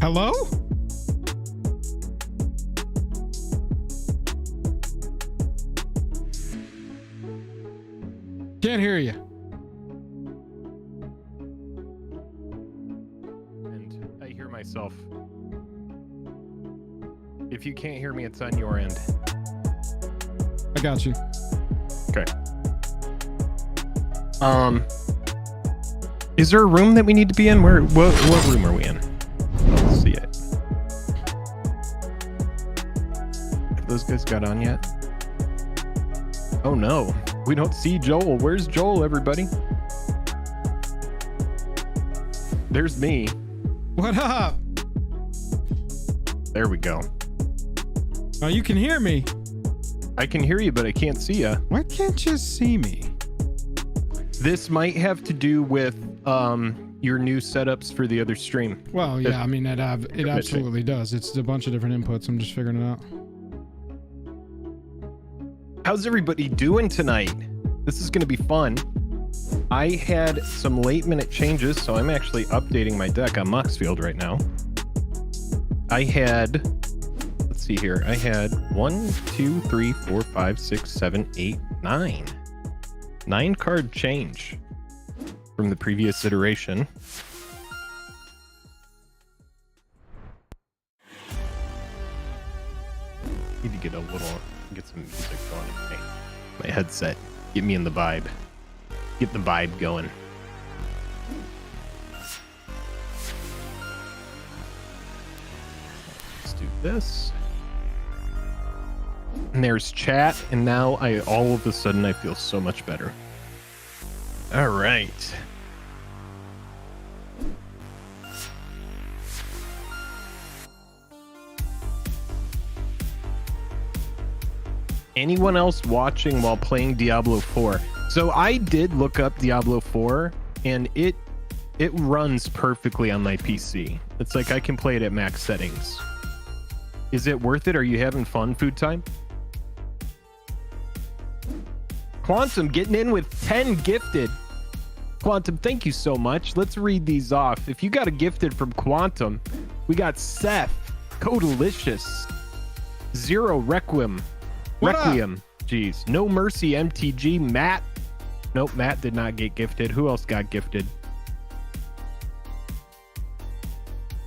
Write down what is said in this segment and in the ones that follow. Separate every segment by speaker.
Speaker 1: Hello? Can't hear you.
Speaker 2: And I hear myself. If you can't hear me, it's on your end.
Speaker 1: I got you.
Speaker 2: Okay. Is there a room that we need to be in? What room are we in? Let's see it. Have those guys got on yet? Oh no, we don't see Joel. Where's Joel, everybody? There's me.
Speaker 1: What up?
Speaker 2: There we go.
Speaker 1: Oh, you can hear me.
Speaker 2: I can hear you, but I can't see you.
Speaker 1: Why can't you see me?
Speaker 2: This might have to do with your new setups for the other stream.
Speaker 1: Well, yeah, I mean, it absolutely does. It's a bunch of different inputs. I'm just figuring it out.
Speaker 2: How's everybody doing tonight? This is going to be fun. I had some late minute changes, so I'm actually updating my deck on Moxfield right now. I had, let's see here. I had 1, 2, 3, 4, 5, 6, 7, 8, 9. 9 card change from the previous iteration. Need to get some music going. My headset. Get me in the vibe. Get the vibe going. Let's do this. And there's chat, and now all of a sudden I feel so much better. All right. Anyone else watching while playing Diablo 4? So I did look up Diablo 4, and it runs perfectly on my PC. It's like I can play it at max settings. Is it worth it? Are you having fun, Food Time? Quantum getting in with 10 gifted. Quantum, thank you so much. Let's read these off. If you got a gifted from Quantum, we got Seth, Codelicious, Zero Requiem. Jeez. No Mercy MTG. Matt. Nope, Matt did not get gifted. Who else got gifted?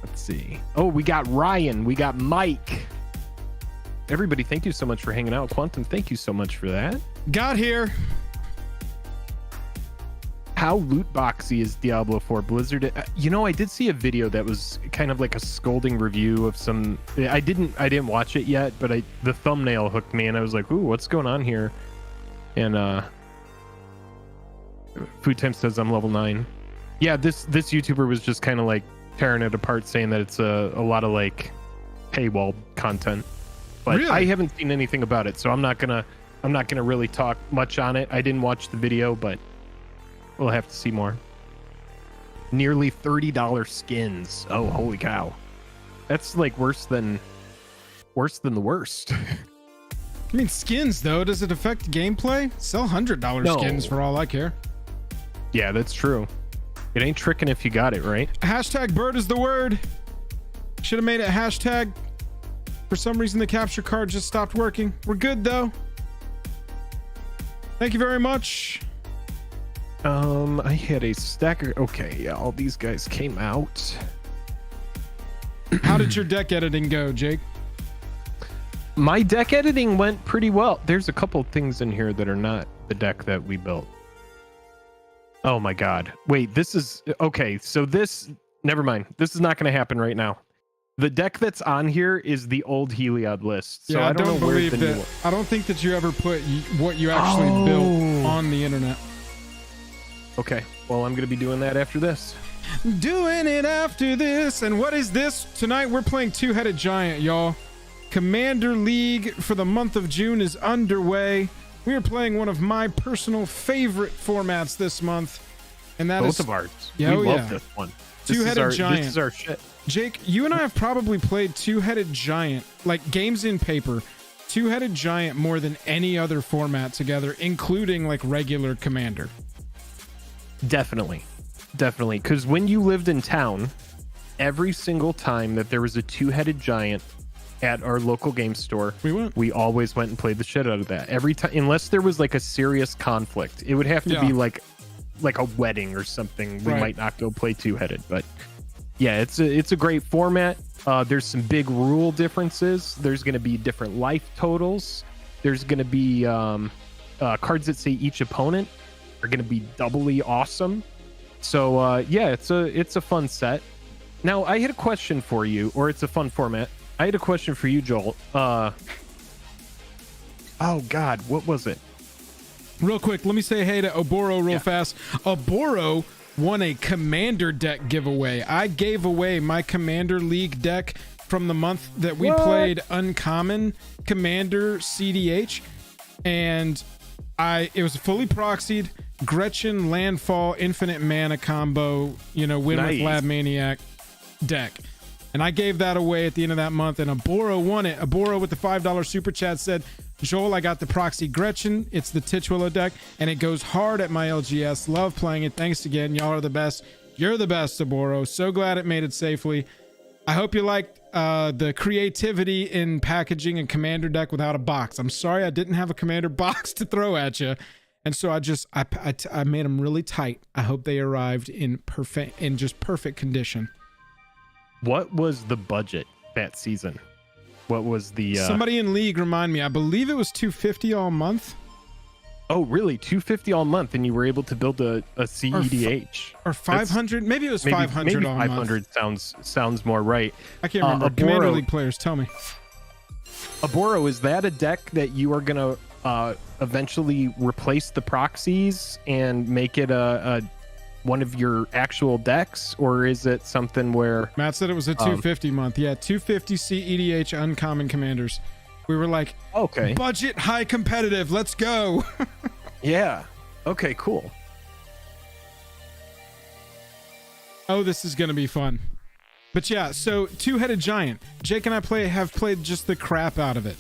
Speaker 2: Let's see. Oh, we got Ryan. We got Mike. Everybody, thank you so much for hanging out. Quantum, thank you so much for that.
Speaker 1: Got here.
Speaker 2: How loot boxy is Diablo 4 Blizzard? You know, I did see a video that was kind of like a scolding review of some. I didn't watch it yet, but the thumbnail hooked me, and I was like, "Ooh, what's going on here?" And Food Time says I'm level 9. Yeah, this YouTuber was just kind of like tearing it apart, saying that it's a lot of like paywall content. But really? I haven't seen anything about it, so I'm not gonna really talk much on it. I didn't watch the video, but we'll have to see more. Nearly $30 skins. Oh, holy cow. That's like worse than the worst.
Speaker 1: I mean, skins though, does it affect gameplay? Sell $100 skins for all I care.
Speaker 2: Yeah, that's true. It ain't tricking if you got it, right?
Speaker 1: Hashtag bird is the word. Should have made it hashtag. For some reason, the capture card just stopped working. We're good though. Thank you very much.
Speaker 2: I had a stacker. Okay, yeah, all these guys came out.
Speaker 1: How did your deck editing go, Jake?
Speaker 2: My deck editing went pretty well. There's a couple things in here that are not the deck that we built. Oh my god. Wait, this is okay. So never mind. This is not going to happen right now. The deck that's on here is the old Heliod list. So
Speaker 1: yeah,
Speaker 2: I don't know where the new one.
Speaker 1: I don't think that you ever put what you actually built on the internet.
Speaker 2: Okay, well, I'm going to be doing that after this.
Speaker 1: Doing it after this. And what is this? Tonight, we're playing Two-Headed Giant, y'all. Commander League for the month of June is underway. We are playing one of my personal favorite formats this month. And that
Speaker 2: Both of ours.
Speaker 1: Yeah,
Speaker 2: we love this one.
Speaker 1: Two-Headed Giant.
Speaker 2: This is our shit.
Speaker 1: Jake, you and I have probably played Two-Headed Giant, like games in paper, Two-Headed Giant more than any other format together, including like regular Commander.
Speaker 2: Definitely. Because when you lived in town, every single time that there was a two-headed giant at our local game store, we always went and played the shit out of that every time, unless there was like a serious conflict. It would have to be like a wedding or something. We might not go play two-headed, but yeah, it's a great format. There's some big rule differences. There's going to be different life totals. There's going to be cards that say each opponent are going to be doubly awesome. So yeah, it's a fun set. Now I had a question for you, or it's a fun format. I had a question for you, Joel. Oh God, what was it?
Speaker 1: Real quick, let me say hey to Oboro real fast. Oboro won a Commander deck giveaway. I gave away my Commander League deck from the month that we played Uncommon Commander CDH, and it was fully proxied Gretchen Landfall Infinite Mana combo, win with Lab Maniac deck. And I gave that away at the end of that month, and Aboro won it. Aboro with the $5 super chat said, Joel, I got the proxy Gretchen. It's the Titulo deck, and it goes hard at my LGS. Love playing it. Thanks again. Y'all are the best. You're the best, Aboro. So glad it made it safely. I hope you liked the creativity in packaging a Commander deck without a box. I'm sorry I didn't have a Commander box to throw at you. And so I made them really tight. I hope they arrived in just perfect condition.
Speaker 2: What was the budget that season? What was the
Speaker 1: somebody in League remind me? I believe it was $250 all month.
Speaker 2: Oh, really? $250 all month, and you were able to build a CEDH
Speaker 1: or 500? Maybe it was 500.
Speaker 2: Maybe
Speaker 1: all
Speaker 2: 500
Speaker 1: month.
Speaker 2: sounds more right.
Speaker 1: I can't remember. Commander League players, tell me.
Speaker 2: Aboro, is that a deck that you are gonna eventually replace the proxies and make it a one of your actual decks, or is it something where
Speaker 1: Matt said it was a 250 month? Yeah, 250 CEDH Uncommon Commanders. We were like, okay, budget, high competitive, let's go.
Speaker 2: Yeah, okay, cool.
Speaker 1: Oh, this is gonna be fun. But yeah, so two-headed giant. Jake and I have played just the crap out of it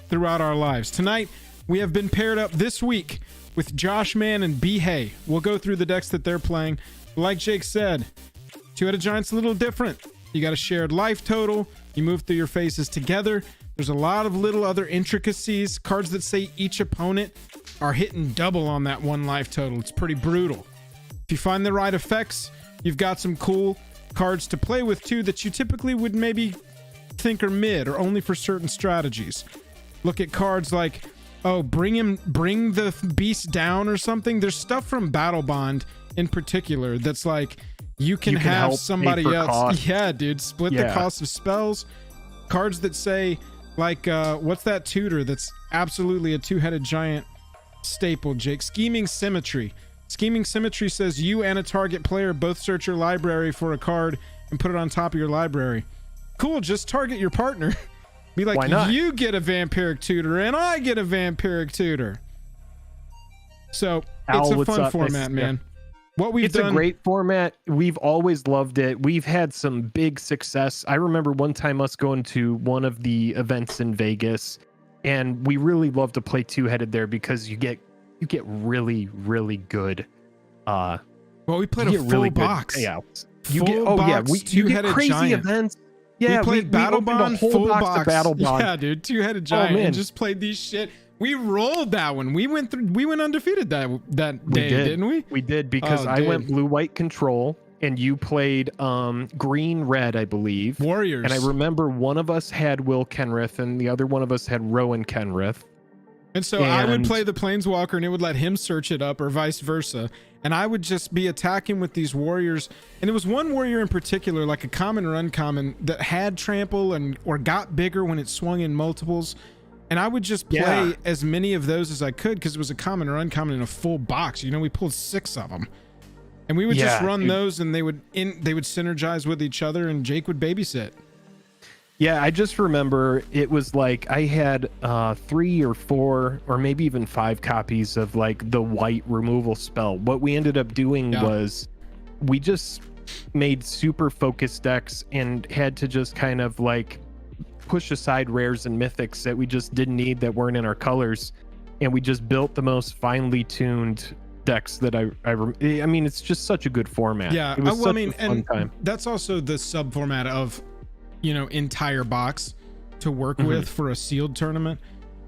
Speaker 1: throughout our lives. Tonight we have been paired up this week with Josh Mann and B Hay. We'll go through the decks that they're playing. Like Jake said, two-headed giant's a little different. You got a shared life total. You move through your phases together. There's a lot of little other intricacies. Cards that say each opponent are hitting double on that one life total. It's pretty brutal. If you find the right effects, you've got some cool cards to play with too that you typically would maybe think are mid or only for certain strategies. Look at cards like, bring the beast down or something. There's stuff from Battle Bond in particular that's like you can have somebody else cost. Yeah, dude, split the cost of spells. Cards that say like what's that tutor that's absolutely a two-headed giant staple, Jake? Scheming Symmetry. Scheming Symmetry says you and a target player both search your library for a card and put it on top of your library. Cool, just target your partner. Be like, you get a vampiric tutor and I get a vampiric tutor. So it's a fun format, man. It's a great format. We've always loved it. We've had some big success. I remember one time us going to one of the events in Vegas, and we really love to play two-headed there because you get really, really good. Well, we played a full box.
Speaker 2: You get crazy giant. Events. Yeah,
Speaker 1: we played Battle Bond, full box.
Speaker 2: Battle Bond.
Speaker 1: Yeah, dude, two-headed giant. And just played these shit. We rolled that one. We went undefeated that day, didn't we?
Speaker 2: We did, because I went blue-white control, and you played green-red, I believe.
Speaker 1: Warriors.
Speaker 2: And I remember one of us had Will Kenrith, and the other one of us had Rowan Kenrith.
Speaker 1: And so I would play the Planeswalker, and it would let him search it up, or vice versa. And I would just be attacking with these warriors. And there was one warrior in particular, like a common or uncommon, that had trample or got bigger when it swung in multiples. And I would just play as many of those as I could because it was a common or uncommon in a full box. We pulled 6 of them. And we would just run those, and they would synergize with each other, and Jake would babysit.
Speaker 2: Yeah, I just remember it was like I had 3 or 4 or maybe even 5 copies of like the white removal spell. What we ended up doing was we just made super focused decks and had to just kind of like push aside rares and mythics that we just didn't need, that weren't in our colors, and we just built the most finely tuned decks that I mean, it's just such a good format.
Speaker 1: Yeah,
Speaker 2: it was
Speaker 1: well, I mean,
Speaker 2: a fun
Speaker 1: and
Speaker 2: time.
Speaker 1: that's also the sub format of, you know, entire box to work with for a sealed tournament,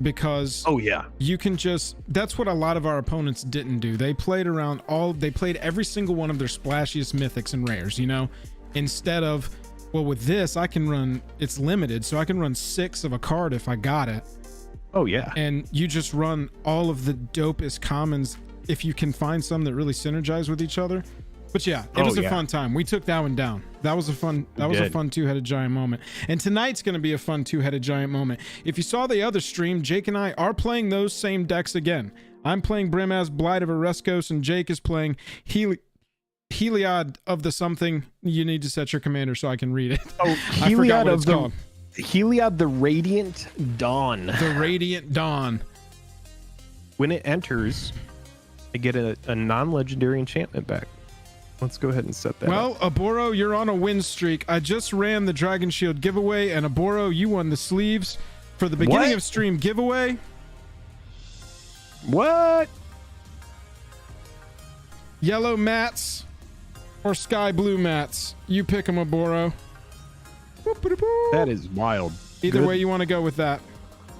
Speaker 1: because
Speaker 2: oh yeah,
Speaker 1: you can just, that's what a lot of our opponents didn't do. They played every single one of their splashiest mythics and rares, you know, instead of, well, with this I can run, it's limited, so I can run 6 of a card if I got it.
Speaker 2: oh yeah,
Speaker 1: And you just run all of the dopest commons if you can find some that really synergize with each other. But yeah, it was a fun time. We took that one down. That was a fun two-headed giant moment. And tonight's going to be a fun two-headed giant moment. If you saw the other stream, Jake and I are playing those same decks again. I'm playing Brimaz, Blight of Oreskos, and Jake is playing Heliod of the something. You need to set your commander so I can read it.
Speaker 2: Oh, Heliod of the Heliod the Radiant Dawn.
Speaker 1: The Radiant Dawn.
Speaker 2: When it enters, I get a non-legendary enchantment back. Let's go ahead and set that
Speaker 1: Well,
Speaker 2: up.
Speaker 1: Aboro, you're on a win streak. I just ran the Dragon Shield giveaway, and Aboro, you won the sleeves for the beginning of stream giveaway.
Speaker 2: What?
Speaker 1: Yellow mats or sky blue mats. You pick them, Aboro.
Speaker 2: That is wild.
Speaker 1: Either way you want to go with that.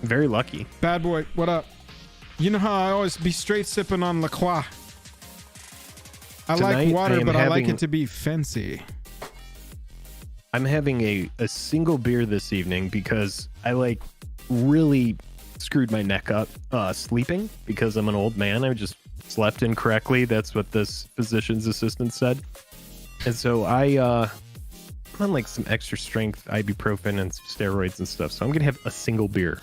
Speaker 2: Very lucky.
Speaker 1: Bad boy, what up? You know how I always be straight sipping on La Croix. I like water, but I like it to be fancy.
Speaker 2: I'm having a single beer this evening because I like really screwed my neck up sleeping because I'm an old man. I just slept incorrectly. That's what this physician's assistant said. And so I'm on like some extra strength ibuprofen and some steroids and stuff. So I'm going to have a single beer.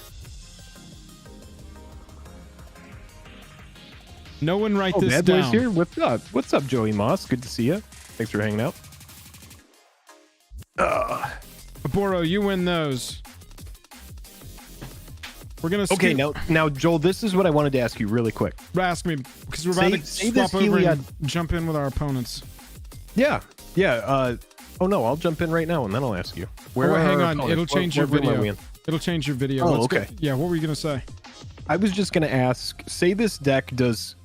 Speaker 1: No one write this
Speaker 2: Bad
Speaker 1: down.
Speaker 2: Boy's here. What's up? What's up, Joey Moss? Good to see you. Thanks for hanging out.
Speaker 1: Aboro, you win those. We're gonna
Speaker 2: okay. Now, Joel, this is what I wanted to ask you really quick.
Speaker 1: Ask me, because we're about to swap over and jump in with our opponents.
Speaker 2: Yeah. Oh no, I'll jump in right now and then I'll ask you.
Speaker 1: Hang on, it'll change your video. It'll change your video.
Speaker 2: Oh, okay.
Speaker 1: Yeah, what were you gonna say?
Speaker 2: I was just gonna ask. Say this deck does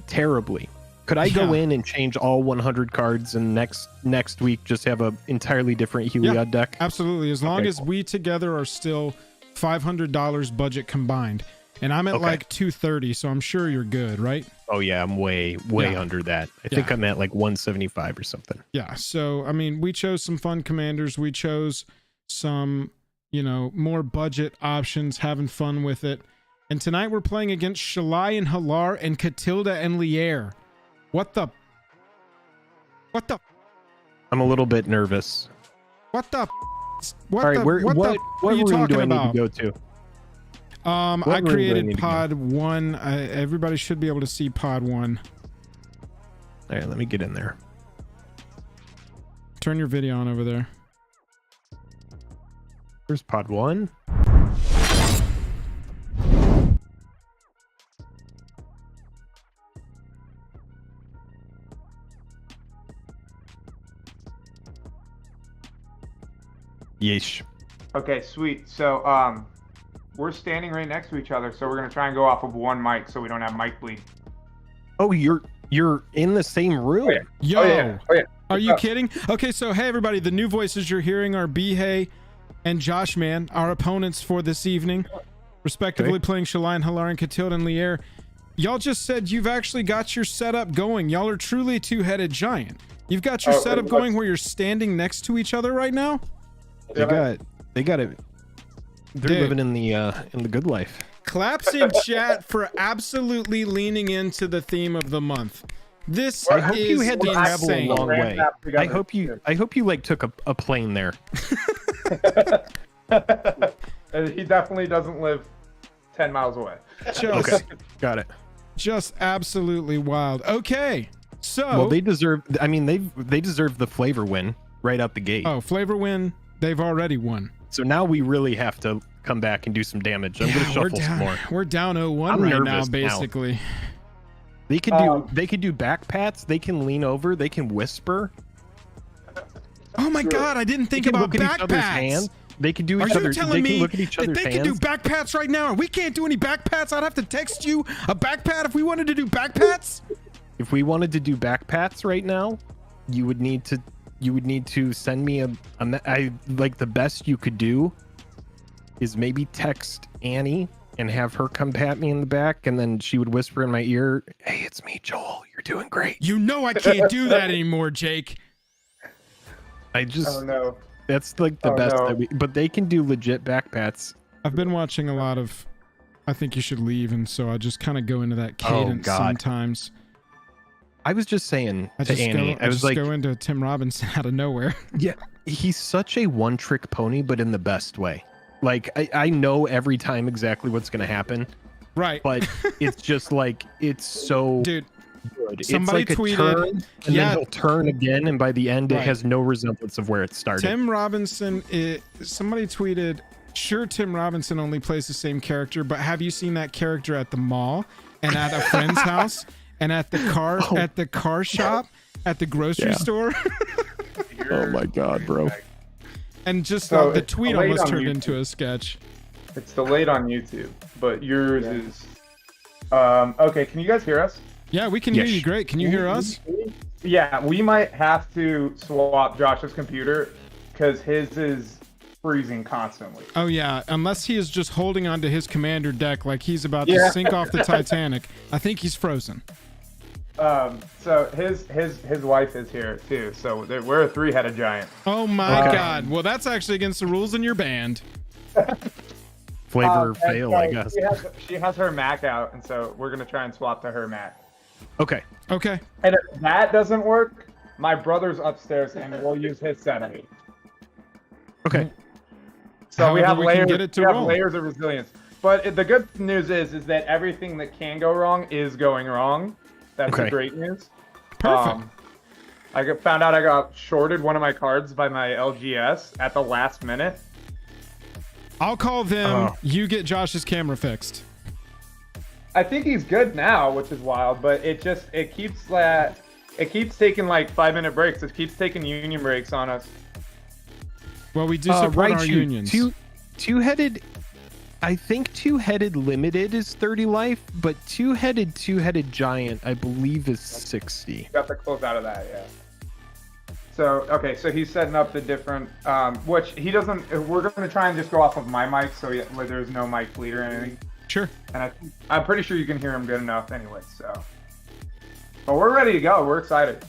Speaker 2: terribly. Could I go in and change all 100 cards and next week just have a entirely different Heliod deck?
Speaker 1: Absolutely, as long as we together are still $500 budget combined, and I'm at like 230, so I'm sure you're good, right?
Speaker 2: Oh yeah, I'm way under that. I think I'm at like 175 or something.
Speaker 1: Yeah, so I mean, we chose some fun commanders. We chose some, you know, more budget options, having fun with it. And tonight we're playing against Shalai and Halar and Catilda and Lier. What the?
Speaker 2: I'm a little bit nervous.
Speaker 1: What the?
Speaker 2: All right, what room do I need to go to?
Speaker 1: I created pod 1. Everybody should be able to see pod 1.
Speaker 2: All right, let me get in there.
Speaker 1: Turn your video on over there.
Speaker 2: Where's pod 1? Yeesh.
Speaker 3: Okay, sweet. So we're standing right next to each other, so we're gonna try and go off of one mic so we don't have mic bleed.
Speaker 2: Oh, you're in the same room.
Speaker 3: Oh, yeah.
Speaker 1: Yo,
Speaker 3: oh, yeah.
Speaker 1: Are you kidding? Okay, so hey everybody, the new voices you're hearing are Bihei and Josh Man, our opponents for this evening, respectively playing Shalai and Halar and Catilda and Lier. Y'all just said you've actually got your setup going. Y'all are truly a two-headed giant. You've got your setup going where you're standing next to each other right now?
Speaker 2: They got it. They're living in the good life.
Speaker 1: Claps in chat for absolutely leaning into the theme of the month. This
Speaker 2: I hope you
Speaker 1: is
Speaker 2: had to travel a
Speaker 1: insane.
Speaker 2: long way. I hope you like took a plane there.
Speaker 3: He definitely doesn't live 10 miles away.
Speaker 1: Just,
Speaker 2: got it.
Speaker 1: Just absolutely wild. Okay, so
Speaker 2: well, they deserve. I mean, they deserve the flavor win right out the gate.
Speaker 1: Oh, flavor win. They've already won.
Speaker 2: So now we really have to come back and do some damage. I'm gonna shuffle some more.
Speaker 1: We're down 0-1 right now, basically.
Speaker 2: They could do back pats. They can lean over. They can whisper.
Speaker 1: Oh my God! I didn't think about back pats.
Speaker 2: They can do
Speaker 1: Are
Speaker 2: each
Speaker 1: you
Speaker 2: other.
Speaker 1: telling me
Speaker 2: look at each other's
Speaker 1: that they
Speaker 2: hands.
Speaker 1: can do back pats right now? We can't do any back pats. I'd have to text you a back pat if we wanted to do back pats.
Speaker 2: if we wanted to do backpats right now, you would need to send me like the best you could do is maybe text Annie and have her come pat me in the back, and then she would whisper in my ear, "Hey, it's me, Joel. You're doing great."
Speaker 1: You know I can't do that anymore, Jake.
Speaker 2: I just
Speaker 3: Oh no.
Speaker 2: That's like the best
Speaker 3: no.
Speaker 2: but they can do legit backpats.
Speaker 1: I've been watching a lot of I Think You Should Leave, and so I just kind of go into that cadence sometimes.
Speaker 2: I was just saying
Speaker 1: I
Speaker 2: to Annie, I was like,
Speaker 1: go into Tim Robinson out of nowhere.
Speaker 2: yeah, he's such a one-trick pony, but in the best way. Like I know every time exactly what's going to happen.
Speaker 1: Right.
Speaker 2: But it's just like, it's so
Speaker 1: dude.
Speaker 2: Good.
Speaker 1: Somebody
Speaker 2: it's like
Speaker 1: tweeted,
Speaker 2: a turn, and then he'll turn again, and by the end, it has no resemblance of where it started.
Speaker 1: Tim Robinson, somebody tweeted, sure, Tim Robinson only plays the same character, but have you seen that character at the mall and at a friend's house and at the car shop, at the grocery store?
Speaker 2: Oh my god, bro.
Speaker 1: And just
Speaker 3: So
Speaker 1: the
Speaker 3: it's
Speaker 1: tweet
Speaker 3: delayed
Speaker 1: almost
Speaker 3: on
Speaker 1: turned
Speaker 3: YouTube.
Speaker 1: into a sketch.
Speaker 3: It's delayed on YouTube, but yours is. Okay, can you guys hear us?
Speaker 1: Yeah, we can hear you great. Can you hear us?
Speaker 3: Yeah, we might have to swap Josh's computer because his is freezing constantly.
Speaker 1: Oh yeah, unless he is just holding onto his commander deck like he's about to sink off the Titanic. I think he's frozen.
Speaker 3: So his wife is here too. So we're a three-headed giant.
Speaker 1: Oh my god. Well, that's actually against the rules, and you're banned.
Speaker 2: Flavor fail, I guess.
Speaker 3: She has her Mac out, and so we're gonna try and swap to her Mac.
Speaker 2: Okay.
Speaker 1: Okay.
Speaker 3: And if that doesn't work, my brother's upstairs, and we'll use his setup.
Speaker 2: Okay.
Speaker 3: So we have
Speaker 1: However,
Speaker 3: layers.
Speaker 1: can get it to
Speaker 3: we have
Speaker 1: roll.
Speaker 3: layers of resilience. But the good news is that everything that can go wrong is going wrong. That's the great news.
Speaker 1: Perfect.
Speaker 3: Found out I got shorted one of my cards by my LGS at the last minute.
Speaker 1: I'll call them. You get Josh's camera fixed.
Speaker 3: I think he's good now, which is wild, but it keeps taking like 5-minute breaks. It keeps taking union breaks on us.
Speaker 1: Well, we do support our unions.
Speaker 2: Two-headed, I think two-headed limited is 30 life, but two-headed giant, I believe, is 60.
Speaker 3: You got the close out of that, yeah. So, okay, so he's setting up the different, which he doesn't, we're going to try and just go off of my mic so where there's no mic bleed or anything.
Speaker 1: Sure.
Speaker 3: And I'm pretty sure you can hear him good enough anyway, so. But we're ready to go. We're excited.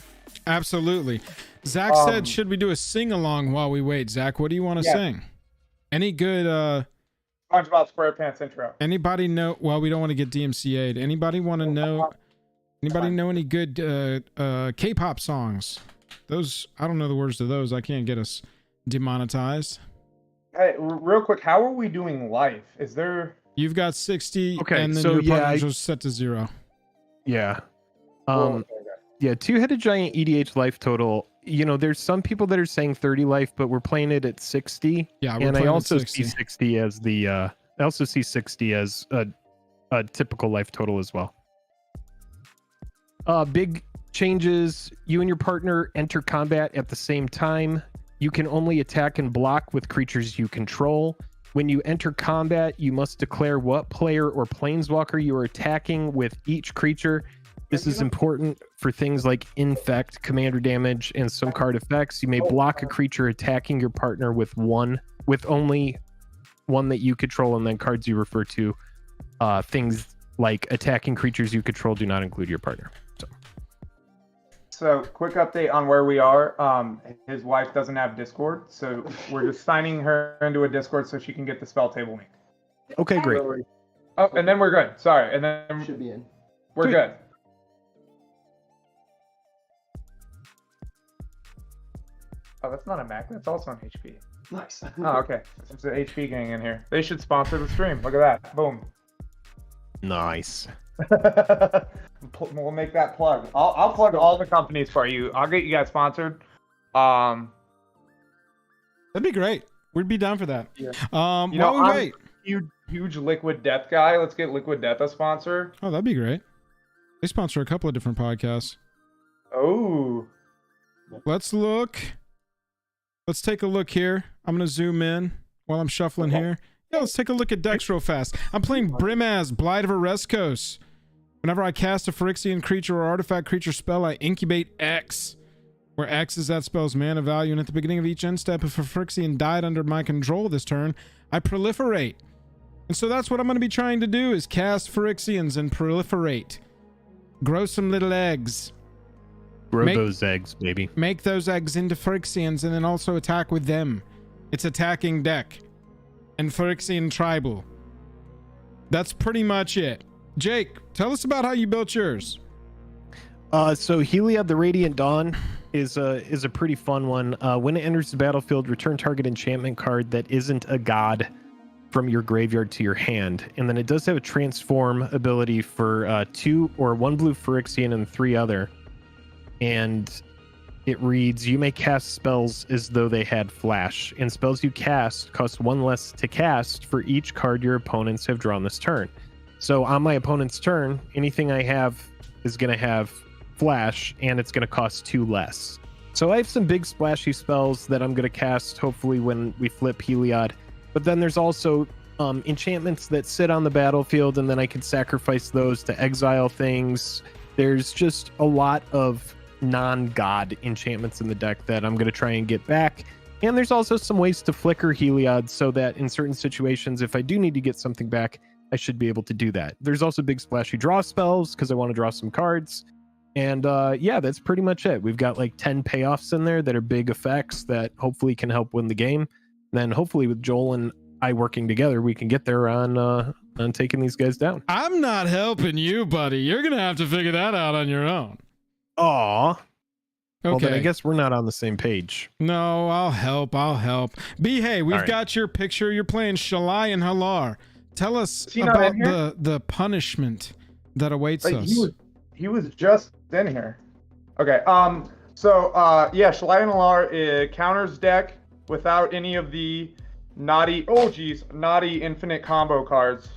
Speaker 1: Absolutely. Zach said, should we do a sing-along while we wait? Zach, what do you want to sing? Any good,
Speaker 3: SpongeBob SquarePants intro.
Speaker 1: Anybody know, well, we don't want to get DMCA'd. Anybody want to know, any good K-pop songs? Those, I don't know the words to those. I can't get us demonetized.
Speaker 3: Hey, real quick, how are we doing life? Is there...
Speaker 1: You've got 60,
Speaker 2: okay,
Speaker 1: and then
Speaker 2: so
Speaker 1: your partner's are set to 0.
Speaker 2: Yeah.
Speaker 3: okay.
Speaker 2: Yeah, two-headed giant EDH life total. You know, there's some people that are saying 30 life, but we're playing it at 60.
Speaker 1: Yeah,
Speaker 2: and I also see 60 as the I also see 60 as a typical life total as well. Big changes. You and your partner enter combat at the same time. You can only attack and block with creatures you control. When you enter combat, you must declare what player or planeswalker you are attacking with each creature. This is important for things like infect, commander damage, and some card effects. You may block a creature attacking your partner with only one that you control, and then cards you refer to. Things like attacking creatures you control do not include your partner.
Speaker 3: So, quick update on where we are. His wife doesn't have Discord, so we're just signing her into a Discord so she can get the spell table link.
Speaker 2: Okay, great.
Speaker 3: Oh, and then we're good. Sorry, and then
Speaker 4: Should be in.
Speaker 3: we're good. Oh, that's not a Mac. That's also an HP.
Speaker 4: Nice.
Speaker 3: Oh, okay. There's an HP gang in here. They should sponsor the stream. Look at that. Boom.
Speaker 2: Nice.
Speaker 3: We'll make that plug. I'll plug all the companies for you. I'll get you guys sponsored.
Speaker 1: That'd be great. We'd be down for that.
Speaker 3: Yeah.
Speaker 1: While we wait.
Speaker 3: Huge Liquid Death guy. Let's get Liquid Death a sponsor.
Speaker 1: Oh, that'd be great. They sponsor a couple of different podcasts.
Speaker 3: Oh.
Speaker 1: Let's look. Let's take a look here. I'm going to zoom in while I'm shuffling here. Yeah, let's take a look at decks real fast. I'm playing Brimaz, Blight of Oreskos. Whenever I cast a Phyrexian creature or artifact creature spell, I incubate X, where X is that spell's mana value, and at the beginning of each end step, if a Phyrexian died under my control this turn, I proliferate. And so that's what I'm going to be trying to do, is cast Phyrexians and proliferate. Grow some little eggs.
Speaker 2: Grow those eggs, baby.
Speaker 1: Make those eggs into Phyrexians and then also attack with them. It's attacking deck. And Phyrexian tribal. That's pretty much it. Jake, tell us about how you built yours.
Speaker 2: So Heliod the Radiant Dawn is a pretty fun one. When it enters the battlefield, return target enchantment card that isn't a god from your graveyard to your hand. And then it does have a transform ability for 2 or 1 blue Phyrexian and 3 other. And it reads, you may cast spells as though they had flash, and spells you cast cost 1 less to cast for each card your opponents have drawn this turn. So on my opponent's turn, anything I have is going to have flash, and it's going to cost 2 less. So I have some big splashy spells that I'm going to cast hopefully when we flip Heliod. But then there's also enchantments that sit on the battlefield, and then I can sacrifice those to exile things. There's just a lot of non-god enchantments in the deck that I'm going to try and get back. And there's also some ways to flicker Heliod so that in certain situations, if I do need to get something back, I should be able to do that. There's also big splashy draw spells because I want to draw some cards. And yeah, that's pretty much it. We've got like 10 payoffs in there that are big effects that hopefully can help win the game. Then hopefully with Joel and I working together, we can get there on taking these guys down.
Speaker 1: I'm not helping you, buddy. You're going to have to figure that out on your own.
Speaker 2: Aw.
Speaker 1: Okay.
Speaker 2: Well, then I guess we're not on the same page.
Speaker 1: No, I'll help. B, hey, we've
Speaker 2: right.
Speaker 1: got your picture. You're playing Shalai and Halar. Tell us about the punishment that awaits us.
Speaker 3: He was just in here. Okay. So yeah, Shalai and Halar counters deck without any of the naughty infinite combo cards.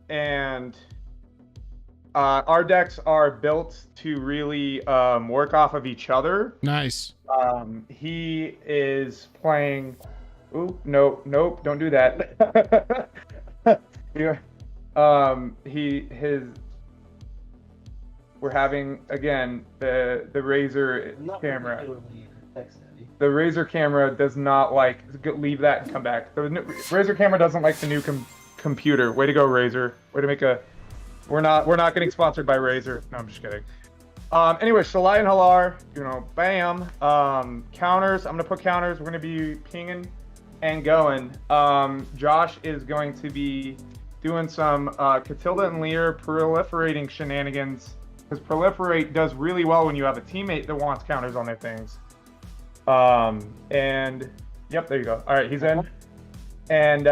Speaker 3: And our decks are built to really work off of each other.
Speaker 1: Nice.
Speaker 3: He is playing. Ooh, nope, don't do that. We're having again the Razer camera. The Razer camera does not like leave that and come back. The Razer camera doesn't like the new computer. Way to go, Razer. Way to make a. We're not getting sponsored by Razer. No, I'm just kidding. Anyway, Shalai and Halar, bam. Counters. I'm gonna put counters. We're gonna be pinging and going. Josh is going to be doing some Catilda and Lear proliferating shenanigans, because proliferate does really well when you have a teammate that wants counters on their things. And yep, there you go. All right, he's in. And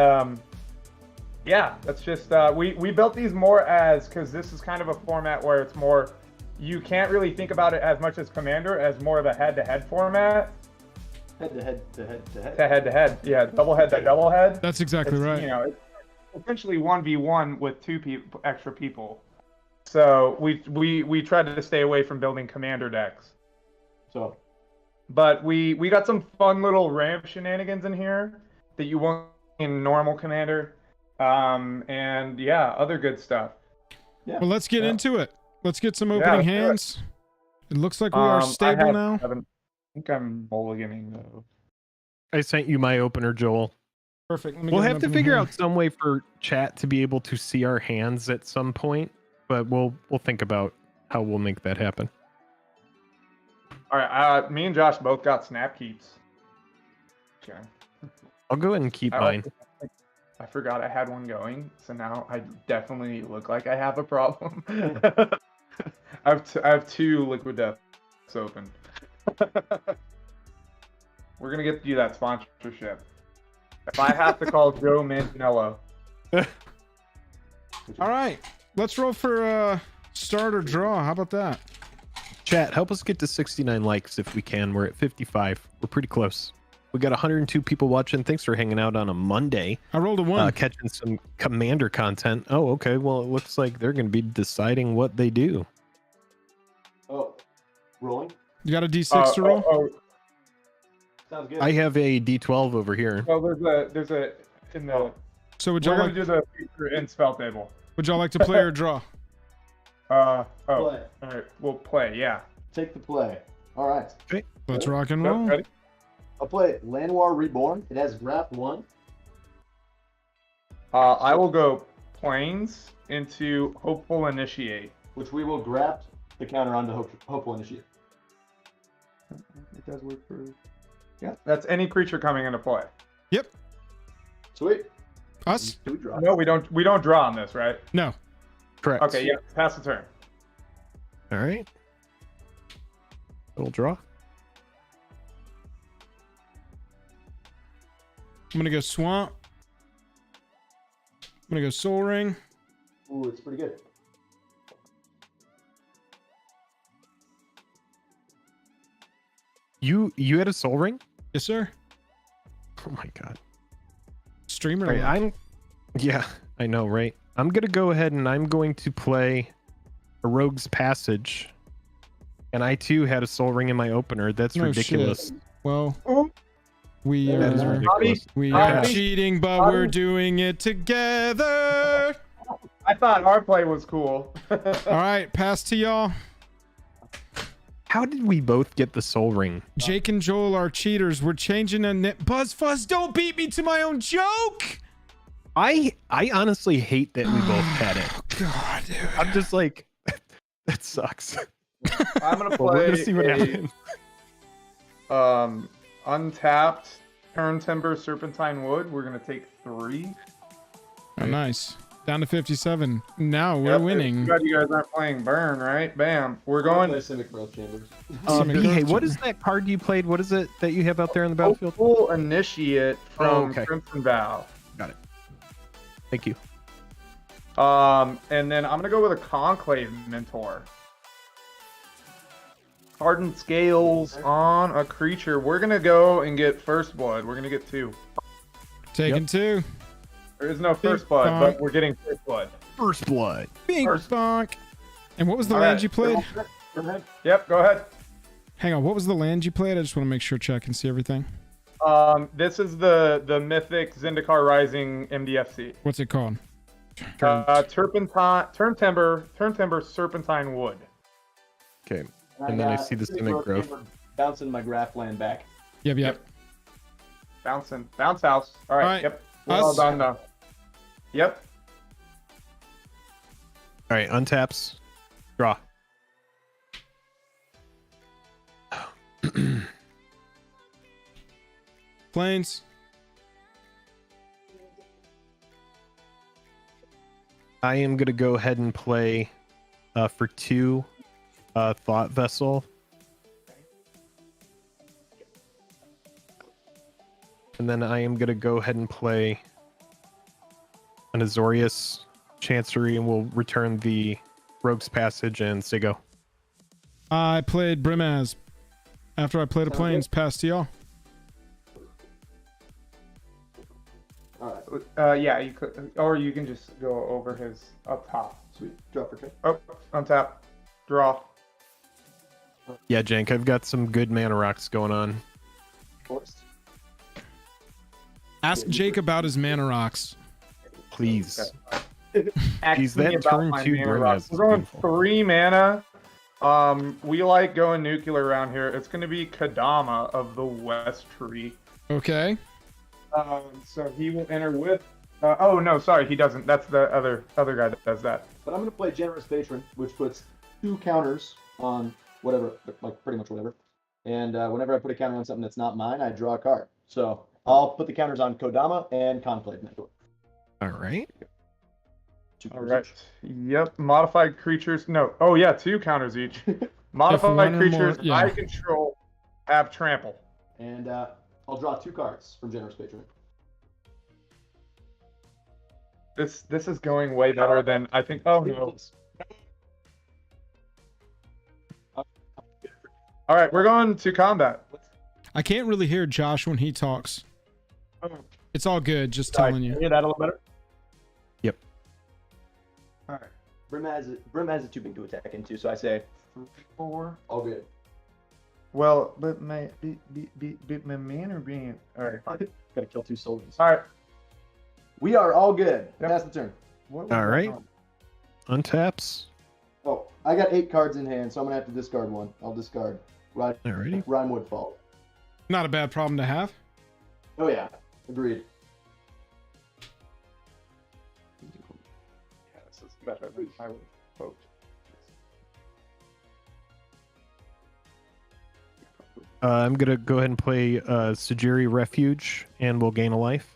Speaker 3: yeah, that's just we built these more as, because this is kind of a format where it's more, you can't really think about it as much as Commander, as more of a head-to-head format. Head-to-head. Yeah, double head to double head.
Speaker 1: That's exactly right.
Speaker 3: It's essentially 1v1 with 2 extra people. So we tried to stay away from building Commander decks. But we got some fun little ramp shenanigans in here that you won't in normal Commander. And yeah, other good stuff.
Speaker 1: Yeah. Well, let's get into it. Let's get some opening hands. It looks like we are stable now.
Speaker 3: I think I'm mulliganing though.
Speaker 2: I sent you my opener, Joel.
Speaker 1: Perfect.
Speaker 2: We'll have to figure out some way for chat to be able to see our hands at some point, but we'll think about how we'll make that happen.
Speaker 3: All right, me and Josh both got snap keeps. Okay.
Speaker 2: I'll go ahead and keep mine.
Speaker 3: I forgot I had one going, so now I definitely look like I have a problem. I have 2 liquid deaths open. We're gonna get you that sponsorship. If I have to call Joe Manganiello.
Speaker 1: All right, let's roll for start or draw. How about that?
Speaker 2: Chat, help us get to 69 likes if we can. We're at 55. We're pretty close. We got 102 people watching. Thanks for hanging out on a Monday.
Speaker 1: I rolled a 1.
Speaker 2: Catching some Commander content. Oh, okay. Well, it looks like they're going to be deciding what they do.
Speaker 4: Oh, rolling?
Speaker 1: You got a D6 to roll?
Speaker 4: Sounds good.
Speaker 2: I have a D12 over here.
Speaker 3: Well, there's a in the.
Speaker 1: So would
Speaker 3: We're
Speaker 1: y'all
Speaker 3: gonna do the feature in spell table.
Speaker 1: Would y'all like to play or draw?
Speaker 3: Oh,
Speaker 4: Play.
Speaker 3: all right. We'll play. Yeah.
Speaker 4: Take the play. All right.
Speaker 1: Let's rock and
Speaker 3: Yep,
Speaker 1: roll.
Speaker 3: ready?
Speaker 4: I'll play Llanowar Reborn. It has Graph 1.
Speaker 3: I will go planes into Hopeful Initiate.
Speaker 4: Which we will graft the counter onto Hopeful Initiate.
Speaker 3: It does work for. Yeah. That's any creature coming into play.
Speaker 1: Yep.
Speaker 4: Sweet.
Speaker 1: Us?
Speaker 4: Do we draw?
Speaker 3: No, we don't. We don't draw on this, right?
Speaker 1: No.
Speaker 2: Correct.
Speaker 3: Okay. Yeah. Pass the turn.
Speaker 2: All right. We'll draw.
Speaker 1: I'm gonna go Swamp. I'm gonna go Soul Ring.
Speaker 4: Ooh, it's pretty good.
Speaker 2: You had a Soul Ring?
Speaker 1: Yes, sir.
Speaker 2: Oh my god.
Speaker 1: Streamer.
Speaker 2: Right,
Speaker 1: luck.
Speaker 2: yeah, I know, right? I'm gonna go ahead and I'm going to play a Rogue's Passage. And I too had a Soul Ring in my opener. That's
Speaker 1: No
Speaker 2: ridiculous.
Speaker 1: shit. Well,
Speaker 3: Oh,
Speaker 1: we
Speaker 2: That is
Speaker 1: are
Speaker 2: ridiculous.
Speaker 1: we
Speaker 3: Bobby.
Speaker 1: are cheating, but
Speaker 3: Bobby.
Speaker 1: we're doing it together.
Speaker 3: I thought our play was cool.
Speaker 1: All right, pass to y'all.
Speaker 2: How did we both get the Soul Ring?
Speaker 1: Jake and Joel are cheaters. We're changing a Buzz Fuzz. Don't beat me to my own joke.
Speaker 2: I honestly hate that we both had it.
Speaker 1: God, dude.
Speaker 2: I'm just like, that sucks.
Speaker 3: I'm gonna
Speaker 2: Well, we're
Speaker 3: play
Speaker 2: gonna see what happens.
Speaker 3: Untapped Turn Timber Serpentine Wood. We're gonna take 3.
Speaker 1: Oh, nice. Down to 57. Now we're
Speaker 3: Yep,
Speaker 1: winning.
Speaker 3: it's good you guys aren't playing Burn, right? Bam. We're
Speaker 4: Going
Speaker 3: going
Speaker 4: to Simic Growth Chambers.
Speaker 2: Hey, what is that card you played? What is it that you have out there on the battlefield?
Speaker 3: Hopeful Initiate from
Speaker 2: Oh, okay.
Speaker 3: Crimson Vow.
Speaker 2: Got it. Thank you.
Speaker 3: And then I'm gonna go with a Conclave Mentor. Hardened Scales on a creature. We're gonna go and get First Blood. We're gonna get 2.
Speaker 1: Taking 2.
Speaker 3: There is no First
Speaker 1: Big
Speaker 3: Blood,
Speaker 1: bonk.
Speaker 3: but we're getting First Blood.
Speaker 2: First Blood.
Speaker 1: Bing
Speaker 3: First.
Speaker 1: bonk. And what was the
Speaker 3: All
Speaker 1: land
Speaker 3: right.
Speaker 1: you played?
Speaker 4: Go ahead.
Speaker 3: Yep, go ahead.
Speaker 1: Hang on. What was the land you played? I just want to make sure check and see everything.
Speaker 3: This is the mythic Zendikar Rising MDFC.
Speaker 1: What's it called?
Speaker 3: Turn Timber Serpentine Wood.
Speaker 2: Okay. And then I see the Simic Growth.
Speaker 4: Chamber bouncing my graph land back.
Speaker 1: Yep.
Speaker 3: Bounce house. All right.
Speaker 1: All right.
Speaker 3: Yep. We're all
Speaker 1: Us.
Speaker 3: done now. Yep.
Speaker 2: All right, untaps. Draw.
Speaker 1: Planes.
Speaker 2: I am going to go ahead and play for 2 Thought Vessel. And then I am going to go ahead and play an Azorius Chancery, and we'll return the Rogue's Passage and Sigo.
Speaker 1: I played Brimaz. After I played a planes, pass to y'all.
Speaker 4: All right.
Speaker 3: Yeah, you could, or you can just go over his up top.
Speaker 4: Sweet. Drop for turn.
Speaker 3: Oh, untap, draw.
Speaker 2: Yeah, Jank, I've got some good mana rocks going on.
Speaker 4: Forest.
Speaker 1: Ask Jake about his mana rocks.
Speaker 2: Please.
Speaker 3: Ask
Speaker 2: that
Speaker 3: me about
Speaker 2: turn
Speaker 3: my
Speaker 2: 2
Speaker 3: mana
Speaker 2: Brimaz
Speaker 3: rocks.
Speaker 2: is
Speaker 3: We're going
Speaker 2: beautiful.
Speaker 3: 3 mana. We like going nuclear around here. It's going to be Kadama of the West Tree.
Speaker 1: Okay.
Speaker 3: So he will enter with. Oh no, sorry, he doesn't. That's the other guy that does that.
Speaker 4: But I'm going to play Generous Patron, which puts 2 counters on whatever, like pretty much whatever. And whenever I put a counter on something that's not mine, I draw a card. So I'll put the counters on Kodama and Conclave Mentor.
Speaker 2: All right.
Speaker 4: 2
Speaker 3: All
Speaker 4: counters
Speaker 3: right.
Speaker 4: each.
Speaker 3: Yep. Modified creatures. No. Oh yeah, 2 counters each.
Speaker 1: one
Speaker 3: Modified
Speaker 1: or
Speaker 3: creatures
Speaker 1: more- yeah.
Speaker 3: I control have trample.
Speaker 4: And I'll draw 2 cards from Generous Patron.
Speaker 3: This is going way better than I think. Oh no. All right, we're going to combat.
Speaker 1: I can't really hear Josh when he talks.
Speaker 3: Oh.
Speaker 1: It's all good, just
Speaker 3: Sorry,
Speaker 1: telling
Speaker 3: can
Speaker 1: you.
Speaker 3: hear that a little better?
Speaker 2: Yep.
Speaker 3: All right.
Speaker 4: Brim has a 2 big to attack into, so I say
Speaker 3: 4.
Speaker 4: all good.
Speaker 3: Well, but my my mana being all right.
Speaker 4: Gotta kill 2 soldiers.
Speaker 3: All right.
Speaker 4: We are all good.
Speaker 3: Yep.
Speaker 4: Pass the turn.
Speaker 3: What was
Speaker 2: All
Speaker 3: that
Speaker 2: right.
Speaker 3: on?
Speaker 2: untaps.
Speaker 4: Oh, I got 8 cards in hand, so I'm gonna have to discard one. I'll discard. Right.
Speaker 2: Alrighty.
Speaker 4: Rhymewood Fall.
Speaker 1: Not a bad problem to have.
Speaker 4: Oh yeah, agreed.
Speaker 3: Yeah, this is better than I would hope.
Speaker 2: I'm gonna go ahead and play Sajiri Refuge, and we'll gain a life.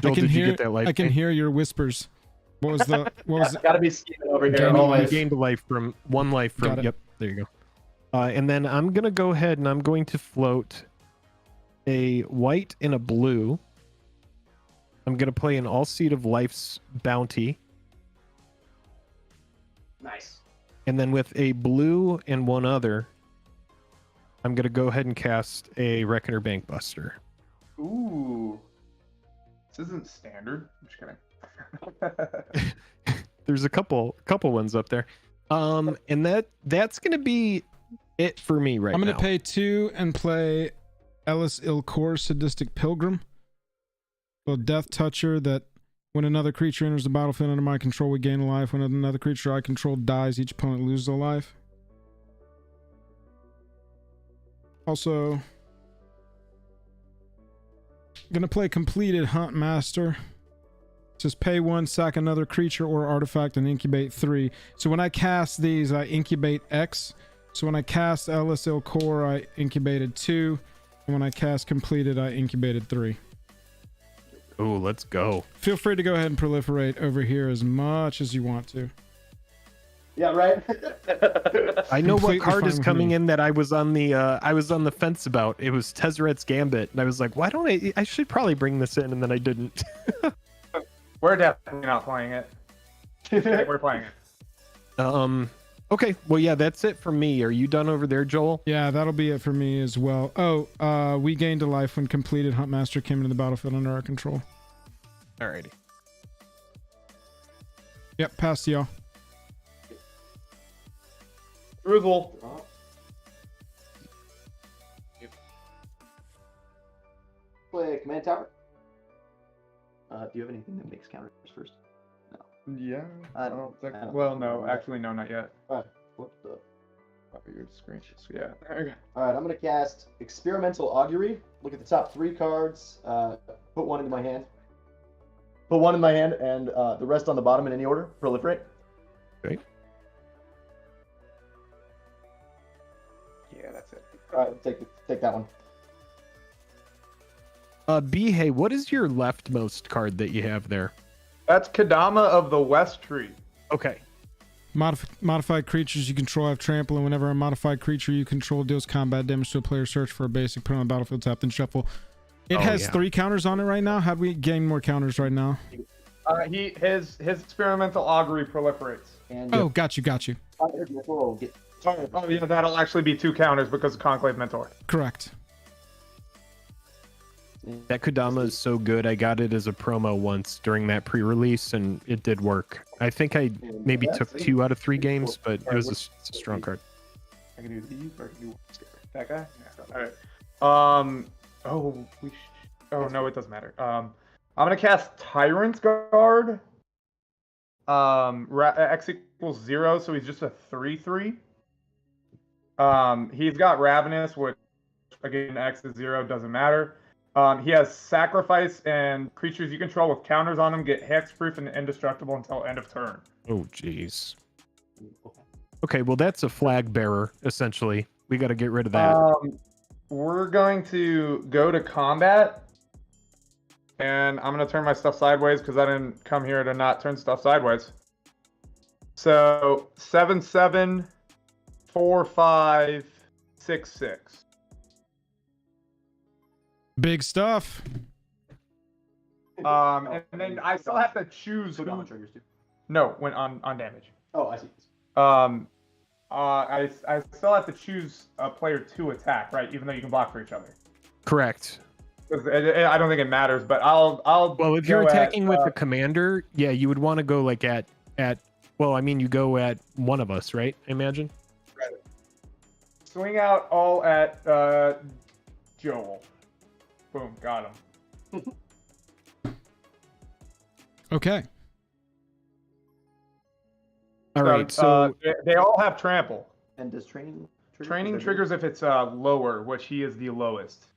Speaker 2: Joel, did you get that life?
Speaker 1: I can hear your whispers. What was the? What was it?
Speaker 4: Gotta be scheming over here.
Speaker 1: Gain a
Speaker 2: Oh,
Speaker 1: life.
Speaker 2: I gained a life from one life from.
Speaker 1: Got it.
Speaker 2: Yep, there you go. And then I'm gonna go ahead and I'm going to float a white and a blue. I'm gonna play an All Seed of Life's Bounty,
Speaker 4: Nice.
Speaker 2: and then with a blue and one other, I'm gonna go ahead and cast a Reckoner Bankbuster.
Speaker 3: Ooh. This isn't standard. I'm just kidding.
Speaker 2: There's a couple ones up there, and that's gonna be it for me right now.
Speaker 1: I'm gonna pay 2 and play Ellis Ilkor, Sadistic Pilgrim. A Death Toucher that when another creature enters the battlefield under my control, we gain a life. When another creature I control dies, each opponent loses a life. Also, gonna play Completed Hunt Master. It says pay 1, sack another creature or artifact, and incubate 3. So when I cast these, I incubate X. So when I cast Ellis Ilkor, I incubated 2. And when I cast Completed, I incubated 3.
Speaker 2: Oh, let's go.
Speaker 1: Feel free to go ahead and proliferate over here as much as you want to.
Speaker 4: Yeah, right.
Speaker 2: I know
Speaker 1: Completely
Speaker 2: what card
Speaker 1: fine
Speaker 2: is
Speaker 1: with
Speaker 2: coming
Speaker 1: me.
Speaker 2: in that I was on the fence about. It was Tezzeret's Gambit, and I was like, why don't I should probably bring this in, and then I didn't.
Speaker 3: We're definitely not playing it. We're playing it.
Speaker 2: Okay, well, yeah, that's it for me. Are you done over there, Joel?
Speaker 1: Yeah, that'll be it for me as well. Oh, we gained a life when Completed Huntmaster came into the battlefield under our control.
Speaker 2: Alrighty.
Speaker 1: Yep, pass to y'all.
Speaker 3: Drizzle.
Speaker 4: Play Command Tower. Do you have anything that makes counters first?
Speaker 3: Yeah.
Speaker 4: I
Speaker 3: don't think.
Speaker 4: I don't
Speaker 3: Well,
Speaker 4: know.
Speaker 3: no. Actually, no, not yet.
Speaker 4: Alright, what the?
Speaker 3: Copy your screen. Yeah. Okay.
Speaker 4: Alright, I'm gonna cast Experimental Augury. Look at the top 3 cards. Put 1 into my hand. Put 1 in my hand, and the rest on the bottom in any order. Proliferate.
Speaker 2: Okay.
Speaker 3: Yeah, that's it.
Speaker 4: Alright, take that one.
Speaker 2: Hey, what is your leftmost card that you have there?
Speaker 3: That's Kadama of the West Tree.
Speaker 2: Okay.
Speaker 1: Modified creatures you control have trample, and whenever a modified creature you control deals combat damage to a player, search for a basic, put it on the battlefield, tap, then shuffle. It has 3 counters on it right now. How do we gain more counters right now?
Speaker 3: His experimental augury proliferates.
Speaker 4: And
Speaker 1: Oh, got you.
Speaker 3: Oh yeah, that'll actually be 2 counters because of Conclave Mentor.
Speaker 1: Correct.
Speaker 2: That Kodama is so good. I got it as a promo once during that pre-release, and it did work. I think I maybe took 2 out of 3 games, but it was it's a strong card.
Speaker 3: I can do these, or I can do that guy. Yeah. All right. Oh, oh no, it doesn't matter. I'm gonna cast Tyrant's Guard. X equals 0, so he's just a 3/3. He's got Ravenous, which again X is 0, doesn't matter. He has Sacrifice, and creatures you control with counters on them get hexproof and indestructible until end of turn.
Speaker 2: Oh, jeez. Okay, well, that's a flag bearer, essentially. We got to get rid of that.
Speaker 3: We're going to go to combat, and I'm going to turn my stuff sideways because I didn't come here to not turn stuff sideways. So 7/7, 4/5, 6/6.
Speaker 1: Big stuff.
Speaker 3: And then I still have to choose.
Speaker 4: Kodama triggers too.
Speaker 3: No, when on damage.
Speaker 4: Oh, I see.
Speaker 3: I still have to choose a player to attack, right? Even though you can block for each other.
Speaker 2: Correct.
Speaker 3: 'Cause I don't think it matters, but I'll.
Speaker 2: Well, if you're
Speaker 3: go
Speaker 2: attacking
Speaker 3: at,
Speaker 2: with a commander, yeah, you would want to go like at Well, I mean, you go at one of us, right? I imagine.
Speaker 3: Right. Swing out all at Joel. Boom, got him.
Speaker 1: Okay.
Speaker 2: All right. So
Speaker 3: they all have trample.
Speaker 4: And does training
Speaker 3: Training triggers if it's lower, which he is the lowest.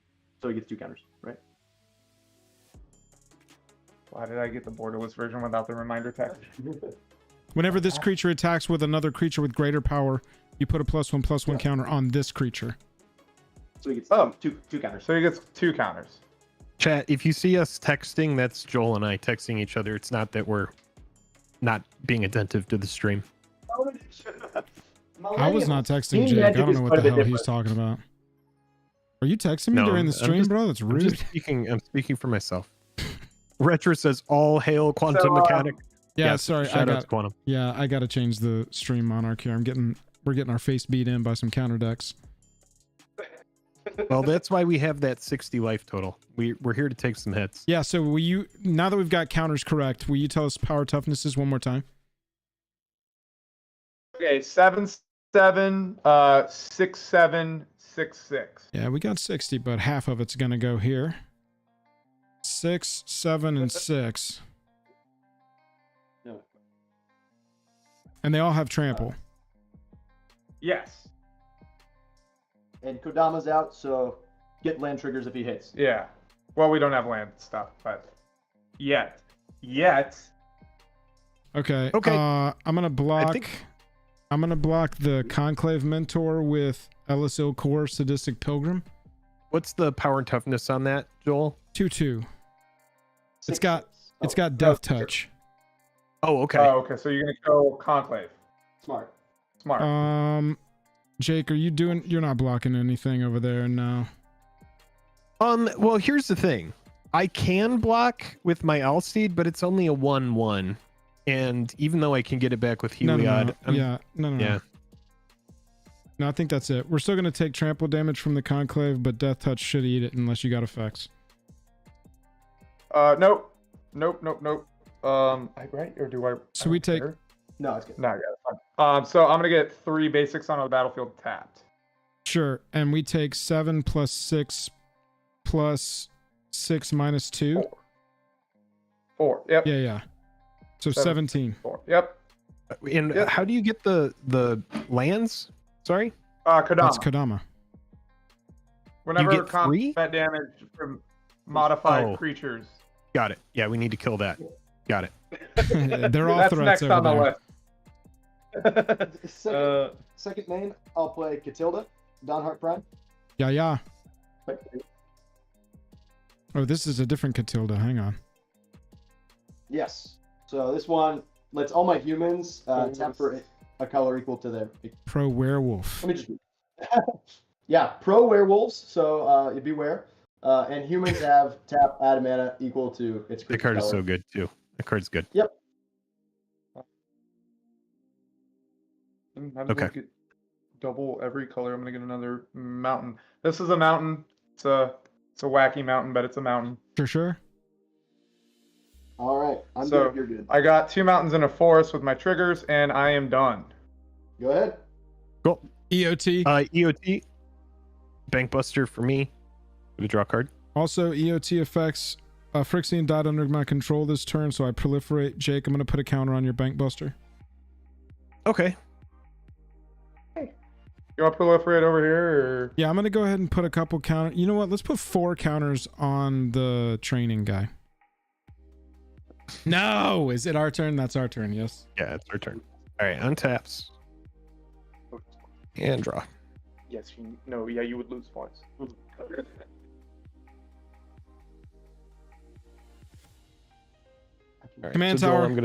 Speaker 4: So he gets 2 counters, right?
Speaker 3: Why did I get the borderless version without the reminder text?
Speaker 1: Whenever this creature attacks with another creature with greater power, you put a +1/+1 counter on this creature.
Speaker 4: So he gets two counters.
Speaker 3: So he gets 2 counters.
Speaker 2: chat, if you see us texting, that's Joel and I texting each other. It's not that we're not being attentive to the stream.
Speaker 1: I was not texting Jake. I don't know what the hell he's talking about. Are you texting me during the stream, bro? That's rude.
Speaker 2: I'm speaking for myself. Retro says, all hail quantum mechanic.
Speaker 1: Yeah,
Speaker 2: yes,
Speaker 1: sorry.
Speaker 2: Shout out to quantum.
Speaker 1: Yeah, I got to change the stream monarch here. We're getting our face beat in by some counter decks.
Speaker 2: Well, that's why we have that 60 life total. We're here to take some hits.
Speaker 1: Yeah, so will you, now that we've got counters correct, will you tell us power toughnesses one more time?
Speaker 3: Okay, 7-7, 6-7, 6-6.
Speaker 1: Yeah, we got 60, but half of it's gonna go here. 6, 7, and 6.
Speaker 4: No.
Speaker 1: And they all have trample.
Speaker 3: Yes.
Speaker 4: And Kodama's out, so get land triggers if he hits.
Speaker 3: Yeah. Well, we don't have land stuff, but yet.
Speaker 1: Okay.
Speaker 2: Okay.
Speaker 1: I'm gonna block. I'm gonna block the Conclave Mentor with Ellis Core Sadistic Pilgrim.
Speaker 2: What's the power and toughness on that, Joel?
Speaker 1: 2/2. It's got
Speaker 4: Oh,
Speaker 1: Death Touch.
Speaker 2: Oh, okay.
Speaker 3: Oh, okay. So you're gonna go Conclave.
Speaker 4: Smart.
Speaker 1: Jake, you're not blocking anything over there now.
Speaker 2: Well, here's the thing. I can block with my Alseed, but it's only a 1/1. And even though I can get it back with Heliod,
Speaker 1: No, I think that's it. We're still gonna take trample damage from the Conclave, but Death Touch should eat it unless you got effects.
Speaker 3: Nope. Right? Or do I?
Speaker 1: So we take.
Speaker 4: No, it's good.
Speaker 3: No, yeah, that's fine. So I'm gonna get 3 basics on the battlefield tapped.
Speaker 1: Sure, and we take 7 + 6 + 6 - 2.
Speaker 3: 4. Yep.
Speaker 1: Yeah. So 17.
Speaker 3: 4. Yep.
Speaker 2: And how do you get the lands? Sorry?
Speaker 3: Kodama.
Speaker 1: That's Kodama.
Speaker 3: Whenever
Speaker 2: You get 3?
Speaker 3: combat damage from modified creatures.
Speaker 2: Got it. Yeah, we need to kill that. Got it.
Speaker 1: They're all
Speaker 3: That's
Speaker 1: threats
Speaker 3: next
Speaker 1: over
Speaker 3: on the
Speaker 1: there.
Speaker 3: list.
Speaker 4: Second main, I'll play Catilda, Dawnheart Prime.
Speaker 1: Yeah. Oh, this is a different Catilda. Hang on.
Speaker 4: Yes. So this one lets all my humans tap for a color equal to their.
Speaker 1: Pro Werewolf.
Speaker 4: Let me just. Yeah, pro werewolves. So beware. And humans have tap add mana equal to its.
Speaker 2: The card
Speaker 4: color.
Speaker 2: is so good too. The card's good.
Speaker 4: Yep.
Speaker 2: Okay.
Speaker 3: Get double every color. I'm gonna get another mountain. This is a mountain. It's a wacky mountain, but it's a mountain.
Speaker 1: Sure.
Speaker 4: All right, I'm
Speaker 3: So,
Speaker 4: good. You're good.
Speaker 3: I got 2 mountains in a forest with my triggers, and I am done.
Speaker 4: Go ahead.
Speaker 2: Cool.
Speaker 1: EOT.
Speaker 2: EOT. Bankbuster for me. Gonna draw a card.
Speaker 1: Also, EOT effects. Phyrexian died under my control this turn, so I proliferate. Jake, I'm going to put a counter on your Bankbuster.
Speaker 2: Okay.
Speaker 3: You want to proliferate over here, or?
Speaker 1: Yeah, I'm going to go ahead and put a couple counters. You know what? Let's put 4 counters on the training guy. No! Is it our turn? That's our turn, yes.
Speaker 2: Yeah, it's our turn. All right, untaps. And draw.
Speaker 3: Yes, you would lose points.
Speaker 2: All right,
Speaker 1: Command
Speaker 2: so Joel,
Speaker 1: tower.
Speaker 2: I'm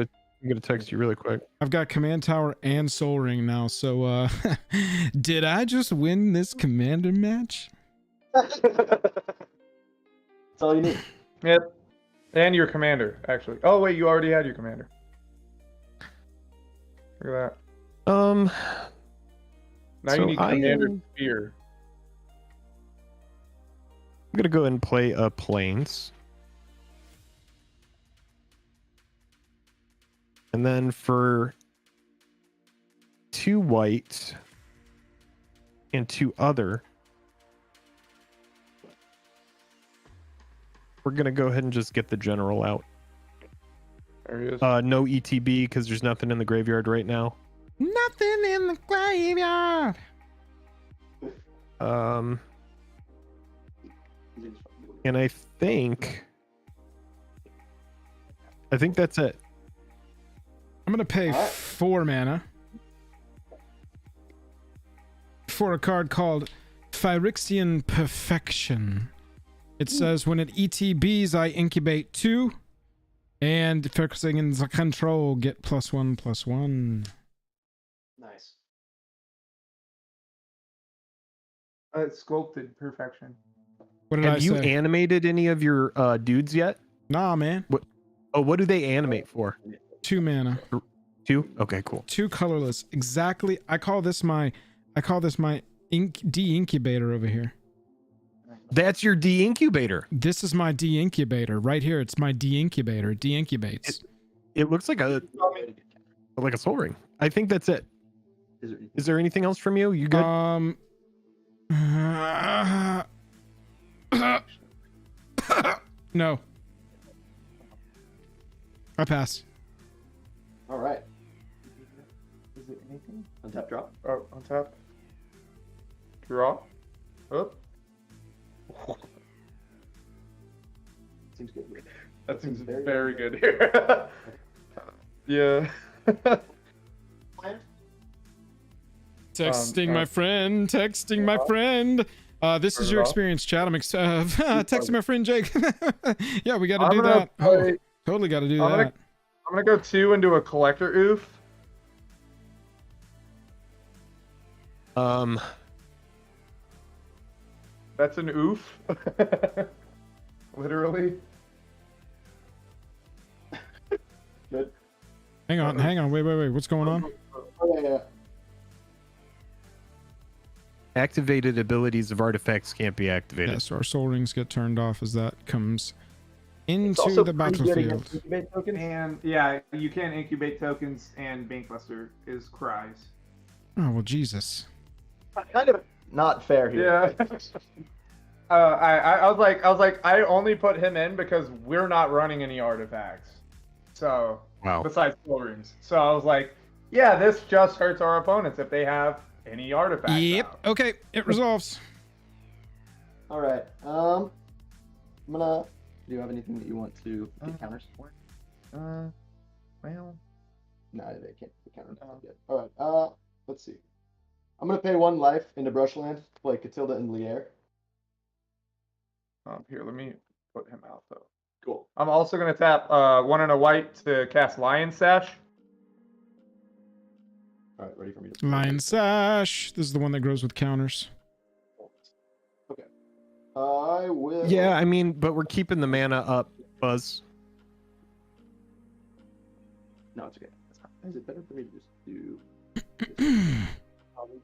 Speaker 2: gonna text you really quick.
Speaker 1: I've got Command Tower and Soul Ring now, so did I just win this Commander match?
Speaker 4: That's all you need.
Speaker 3: Yep. And your commander, actually. Oh wait, you already had your commander. Look at that. Now
Speaker 2: So
Speaker 3: you need commander spear.
Speaker 2: I'm gonna go ahead and play a Plains. And then for 2 white and 2 other. We're gonna go ahead and just get the general out.
Speaker 3: There he is.
Speaker 2: No ETB because there's nothing in the graveyard right now.
Speaker 1: Nothing in the graveyard.
Speaker 2: And I think that's it.
Speaker 1: I'm gonna pay 4 mana for a card called Phyrexian Perfection. It says when it ETBs, I incubate 2, and focusing in the control get +1/+1.
Speaker 4: Nice.
Speaker 3: It's sculpted perfection.
Speaker 1: What did I
Speaker 2: Have you
Speaker 1: say?
Speaker 2: animated any of your dudes yet?
Speaker 1: Nah, man.
Speaker 2: What do they animate for?
Speaker 1: 2 mana.
Speaker 2: 2? Okay, cool.
Speaker 1: 2 colorless. Exactly. I call this my de-incubator over here.
Speaker 2: That's your de-incubator.
Speaker 1: This is my de-incubator right here. It's my de-incubator. De-incubates.
Speaker 2: It looks like a soul ring. I think that's it. Is there anything else from you? You good?
Speaker 1: No. I pass.
Speaker 4: All right.
Speaker 3: Is it anything?
Speaker 4: Untap drop.
Speaker 3: Oh, on top. Draw. Oh.
Speaker 4: Seems good.
Speaker 3: That seems very good here. Yeah.
Speaker 1: Texting my friend. Texting my friend. This is your experience, chat. I'm texting my friend Jake. Yeah, we got to do that. Oh, totally got to do that.
Speaker 3: I'm gonna go 2 into a collector Ouphe. That's an Ouphe. Literally.
Speaker 4: Good.
Speaker 1: Hang on. Wait. What's going on?
Speaker 4: Oh, yeah.
Speaker 2: Activated abilities of artifacts can't be activated.
Speaker 1: Yes, our soul rings get turned off as that comes
Speaker 4: It's
Speaker 1: into
Speaker 4: also
Speaker 1: the
Speaker 4: free getting
Speaker 1: battlefield.
Speaker 4: incubate tokens.
Speaker 3: And yeah, you can incubate tokens, and Bankbuster is cries.
Speaker 1: Oh well, Jesus.
Speaker 4: Kind of not fair here.
Speaker 3: Yeah. I was like, I only put him in because we're not running any artifacts. So
Speaker 2: Wow.
Speaker 3: besides soul rings. So I was like, yeah, this just hurts our opponents if they have any artifacts.
Speaker 1: Yep.
Speaker 3: out.
Speaker 1: Okay, it resolves.
Speaker 4: All right. I'm gonna. Do you have anything that you want to get counters?
Speaker 3: Well,
Speaker 4: No, they can't get counters. Yet. All right. Let's see. I'm gonna pay 1 life into Brushland, play Catilda and Lier.
Speaker 3: here, let me put him out though.
Speaker 4: Cool.
Speaker 3: I'm also gonna tap 1 and a white to cast Lion Sash.
Speaker 4: All right, ready for me to.
Speaker 1: Lion Sash. This is the one that grows with counters.
Speaker 4: Okay. I will.
Speaker 2: Yeah, I mean, but we're keeping the mana up, Buzz.
Speaker 4: No, it's okay. Is it better for me to just do? This?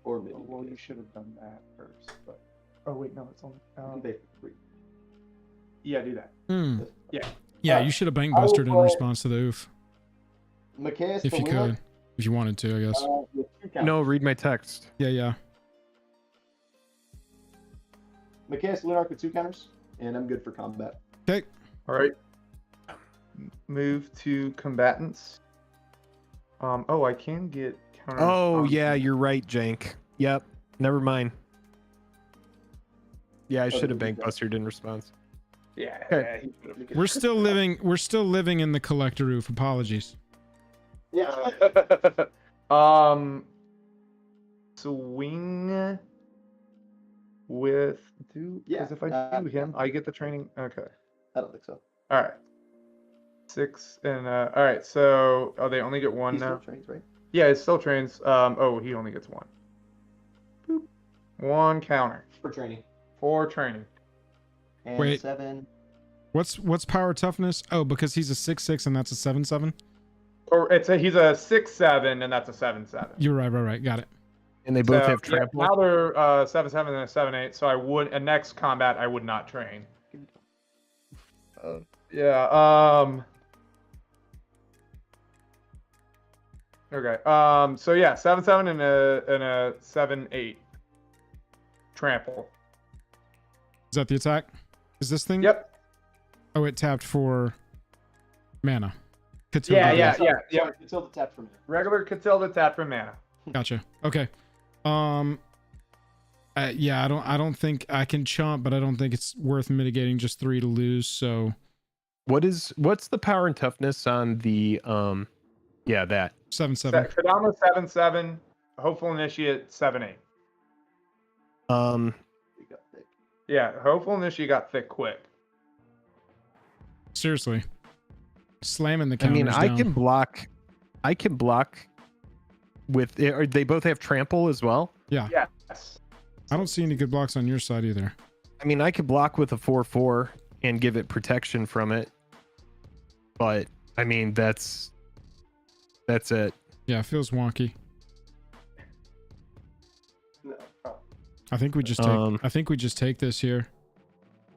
Speaker 4: Or maybe.
Speaker 3: Well, you should have done that first, but oh wait, no, it's only.
Speaker 4: Pay for 3.
Speaker 3: Yeah, do that.
Speaker 1: Hmm.
Speaker 3: Yeah.
Speaker 1: Yeah, you should have bankbustered in
Speaker 4: play-
Speaker 1: response to the Ouphe.
Speaker 4: Macias
Speaker 1: If you
Speaker 4: Felina,
Speaker 1: could. If you wanted to, I guess.
Speaker 4: with 2 counters.
Speaker 2: No, read my text.
Speaker 1: Yeah.
Speaker 4: Macias Lunark with 2 counters, and I'm good for combat.
Speaker 1: Okay.
Speaker 3: All right. Move to combatants. Oh, I can get counters.
Speaker 2: Oh,
Speaker 3: on-
Speaker 2: yeah, you're right, Jank. Yep. Never mind. Yeah, I should have bankbustered in response.
Speaker 3: Yeah.
Speaker 2: Okay.
Speaker 3: Yeah, he should've-
Speaker 1: We're still living in the collector Ouphe. Apologies.
Speaker 4: Yeah.
Speaker 3: Swing with
Speaker 4: Yeah,
Speaker 3: because if I do him, I get the training. Okay.
Speaker 4: I don't think so.
Speaker 3: All right. 6 and all right. So they only get 1
Speaker 4: He still
Speaker 3: now.
Speaker 4: trains, right?
Speaker 3: Yeah, it still trains. Oh, he only gets 1. Boop. 1 counter
Speaker 4: For training.
Speaker 3: for training.
Speaker 4: And
Speaker 1: Wait.
Speaker 4: 7.
Speaker 1: What's power toughness? Oh, because he's a 6/6 and that's a 7/7.
Speaker 3: Or he's a 6/7 and that's a 7/7.
Speaker 1: You're right. Got it.
Speaker 2: And they both
Speaker 3: So,
Speaker 2: have
Speaker 3: yeah,
Speaker 2: trample.
Speaker 3: now they're 7/7 and a 7/8. So I would next combat I would not train. Yeah. Okay. So yeah, 7/7 and a 7/8. Trample.
Speaker 1: Is that the attack? Is this thing?
Speaker 3: Yep.
Speaker 1: Oh, it tapped for mana.
Speaker 3: Yeah.
Speaker 4: Catilda tap for mana.
Speaker 3: Regular Catilda tap for mana.
Speaker 1: Gotcha. Okay. Yeah, I don't think I can chomp, but I don't think it's worth mitigating just 3 to lose. So
Speaker 2: what's the power and toughness on the that
Speaker 1: 7/7.
Speaker 3: Kodama 7/7. Hopeful Initiate 7/8. Yeah, Hopeful Initiate got thick quick.
Speaker 1: Seriously, slamming the
Speaker 2: I
Speaker 1: counters
Speaker 2: mean, I
Speaker 1: down.
Speaker 2: can block with it. Or they both have trample as well.
Speaker 1: Yeah.
Speaker 3: Yes.
Speaker 1: I don't see any good blocks on your side either.
Speaker 2: I mean, I could block with a 4/4 and give it protection from it, but I mean that's it.
Speaker 1: Yeah, it feels wonky. I think we just take this here.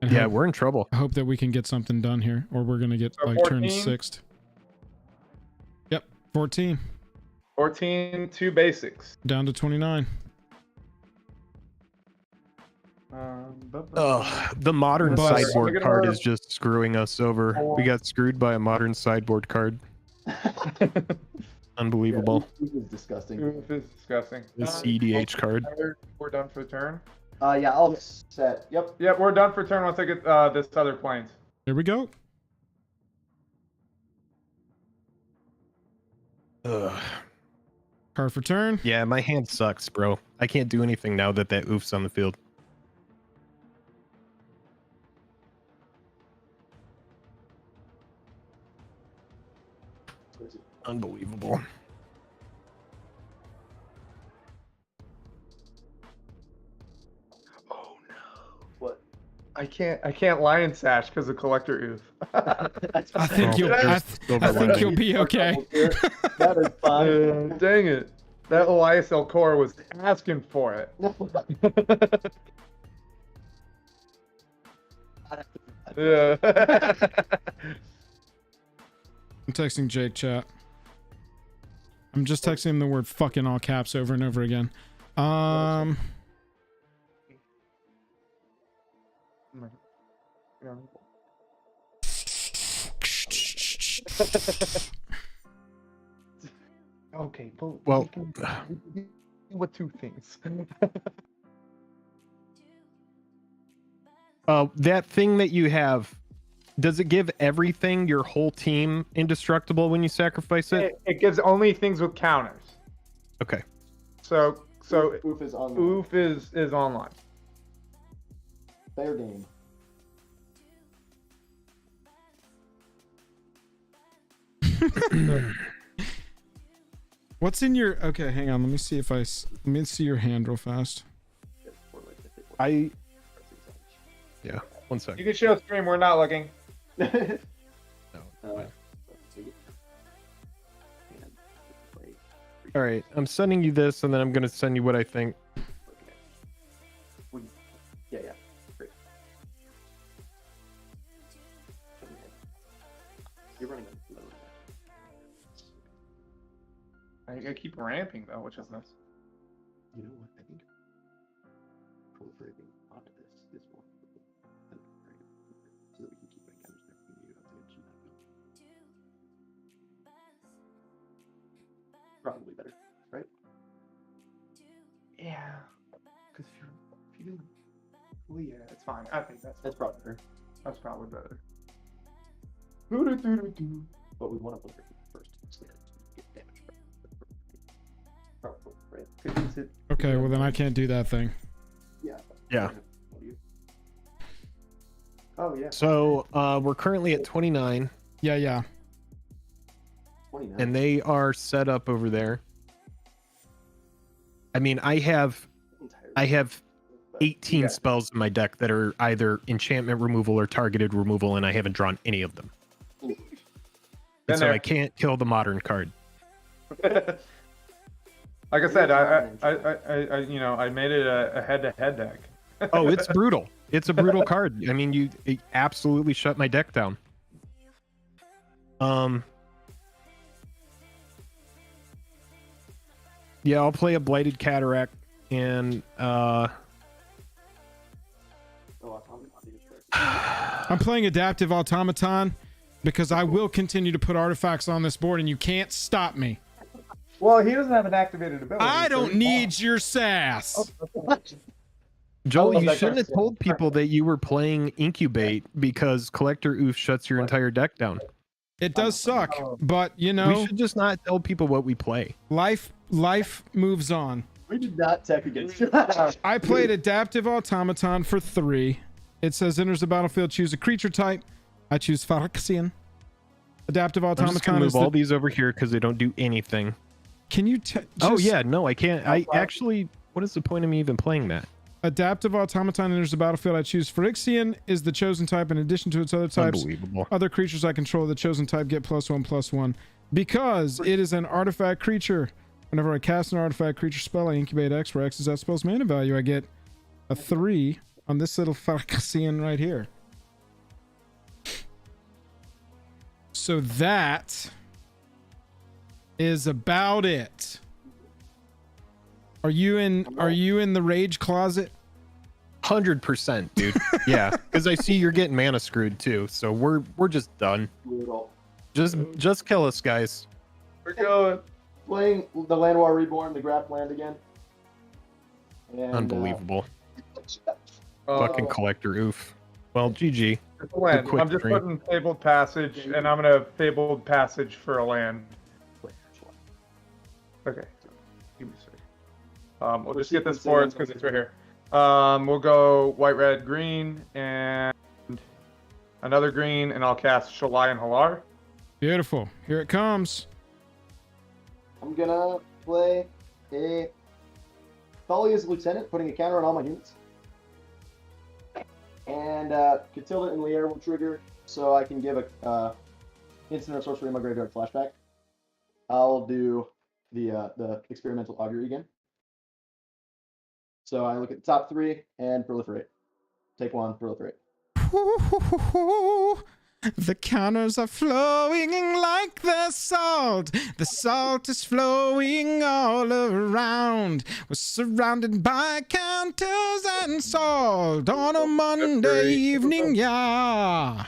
Speaker 1: And
Speaker 2: Yeah, we're in trouble.
Speaker 1: I hope that we can get something done here, or we're gonna get
Speaker 3: So
Speaker 1: like
Speaker 3: 14?
Speaker 1: turn 6th. Yep, 14
Speaker 3: 2 basics.
Speaker 1: down to 29.
Speaker 2: The modern
Speaker 1: Buzz.
Speaker 2: sideboard card is just screwing us over. We got screwed by a modern sideboard card. Unbelievable.
Speaker 4: This is disgusting.
Speaker 3: Ouphe is disgusting.
Speaker 2: The CDH card.
Speaker 3: We're done for the turn.
Speaker 4: Yeah, I'll set. Yep.
Speaker 3: Yep, we're done for turn once I get this other planes.
Speaker 1: Here we go.
Speaker 2: Ugh.
Speaker 1: Card for turn.
Speaker 2: Yeah, my hand sucks, bro. I can't do anything now that Ouphe's on the field. Unbelievable.
Speaker 3: Oh no.
Speaker 4: What?
Speaker 3: I can't Lion Sash because of Collector Ouphe.
Speaker 1: I think
Speaker 2: Silver
Speaker 1: I think
Speaker 2: lining.
Speaker 1: you'll be okay.
Speaker 4: That is fine.
Speaker 3: Dang it. That Elias Elcor was asking for it. Yeah.
Speaker 1: I'm texting Jake chat. I'm just texting him the word fucking all caps over and over again.
Speaker 3: Okay,
Speaker 2: Well,
Speaker 3: what 2 things?
Speaker 2: that thing that you have, does it give everything, your whole team, indestructible when you sacrifice it?
Speaker 3: It gives only things with counters.
Speaker 2: Okay.
Speaker 3: So
Speaker 4: Ouphe is online.
Speaker 3: Ouphe is online.
Speaker 4: Fair game.
Speaker 1: What's in your? Okay, hang on. Let me see if let me see your hand real fast.
Speaker 2: Yeah, 1 second.
Speaker 3: You can show stream. We're not looking.
Speaker 2: All right, I'm sending you this, and then I'm gonna send you what I think.
Speaker 4: Yeah. Great. You're running low.
Speaker 3: I keep ramping though, which is nice.
Speaker 4: You know what? I think proliferating onto this is more so that we can keep my counters there. Probably better, right?
Speaker 3: Yeah. Because if you do, well, yeah, it's fine. I think
Speaker 4: That's probably better.
Speaker 3: that's probably better.
Speaker 4: But we want to proliferate first, so that we get damage from probably, right?
Speaker 1: Okay, well then I can't do that thing.
Speaker 2: Yeah.
Speaker 4: Oh yeah.
Speaker 2: So we're currently at 29,
Speaker 1: Yeah.
Speaker 4: 29.
Speaker 2: and they are set up over there. I mean, I have 18 spells in my deck that are either enchantment removal or targeted removal, and I haven't drawn any of them. And so I can't kill the modern card.
Speaker 3: Like I said, I made it a head-to-head deck.
Speaker 2: Oh, it's brutal. It's a brutal card. I mean, it absolutely shut my deck down. Yeah, I'll play a Blighted Cataract and
Speaker 1: I'm playing Adaptive Automaton because I will continue to put artifacts on this board and you can't stop me.
Speaker 3: Well, he doesn't have an activated ability.
Speaker 1: I don't need your sass.
Speaker 2: Joel, you shouldn't have told people that you were playing Incubate because Collector Ouphe shuts your entire deck down.
Speaker 1: It does suck, but you know,
Speaker 2: we should just not tell people what we play.
Speaker 1: Life moves on.
Speaker 4: We did not tech against you.
Speaker 1: I played Adaptive Automaton for 3. It says enters the battlefield, choose a creature type. I choose Phyrexian. Adaptive
Speaker 2: I'm just gonna
Speaker 1: Automaton
Speaker 2: move
Speaker 1: is
Speaker 2: all these over here because they don't do anything.
Speaker 1: Can you
Speaker 2: Oh yeah, no, I can't. I actually, what is the point of me even playing that?
Speaker 1: Adaptive Automaton enters the battlefield. I choose Phyrexian is the chosen type in addition to its other types.
Speaker 2: Unbelievable.
Speaker 1: Other creatures I control the chosen type get +1/+1. Because it is an artifact creature. Whenever I cast an artifact creature spell, I incubate X, where X is that spell's mana value. I get a 3 on this little Phyrexian right here. So that is about it. Are you in the rage closet?
Speaker 2: 100%, dude. Yeah, because I see you're getting mana screwed too. So we're just done. Just kill us, guys.
Speaker 3: We're going.
Speaker 4: Playing the Land War Reborn, the Graft Land again. And,
Speaker 2: Unbelievable. Fucking Collector Ouphe. Well, GG.
Speaker 3: It's a land. I'm just putting Fabled Passage, and I'm gonna Fabled Passage for a land. Okay. Give me a second. We'll just get this for it because it's right here. We'll go white, red, green, and another green, and I'll cast Shalai and Halar.
Speaker 1: Beautiful. Here it comes.
Speaker 4: I'm gonna play a Thalia's Lieutenant, putting a counter on all my units. And Catilda and Lier will trigger, so I can give a instant or sorcery in my graveyard flashback. I'll do the experimental augury again. So I look at the top 3 and proliferate. Take 1, proliferate.
Speaker 1: The counters are flowing like the salt. The salt is flowing all around. We're surrounded by counters and salt on a Monday evening, yeah.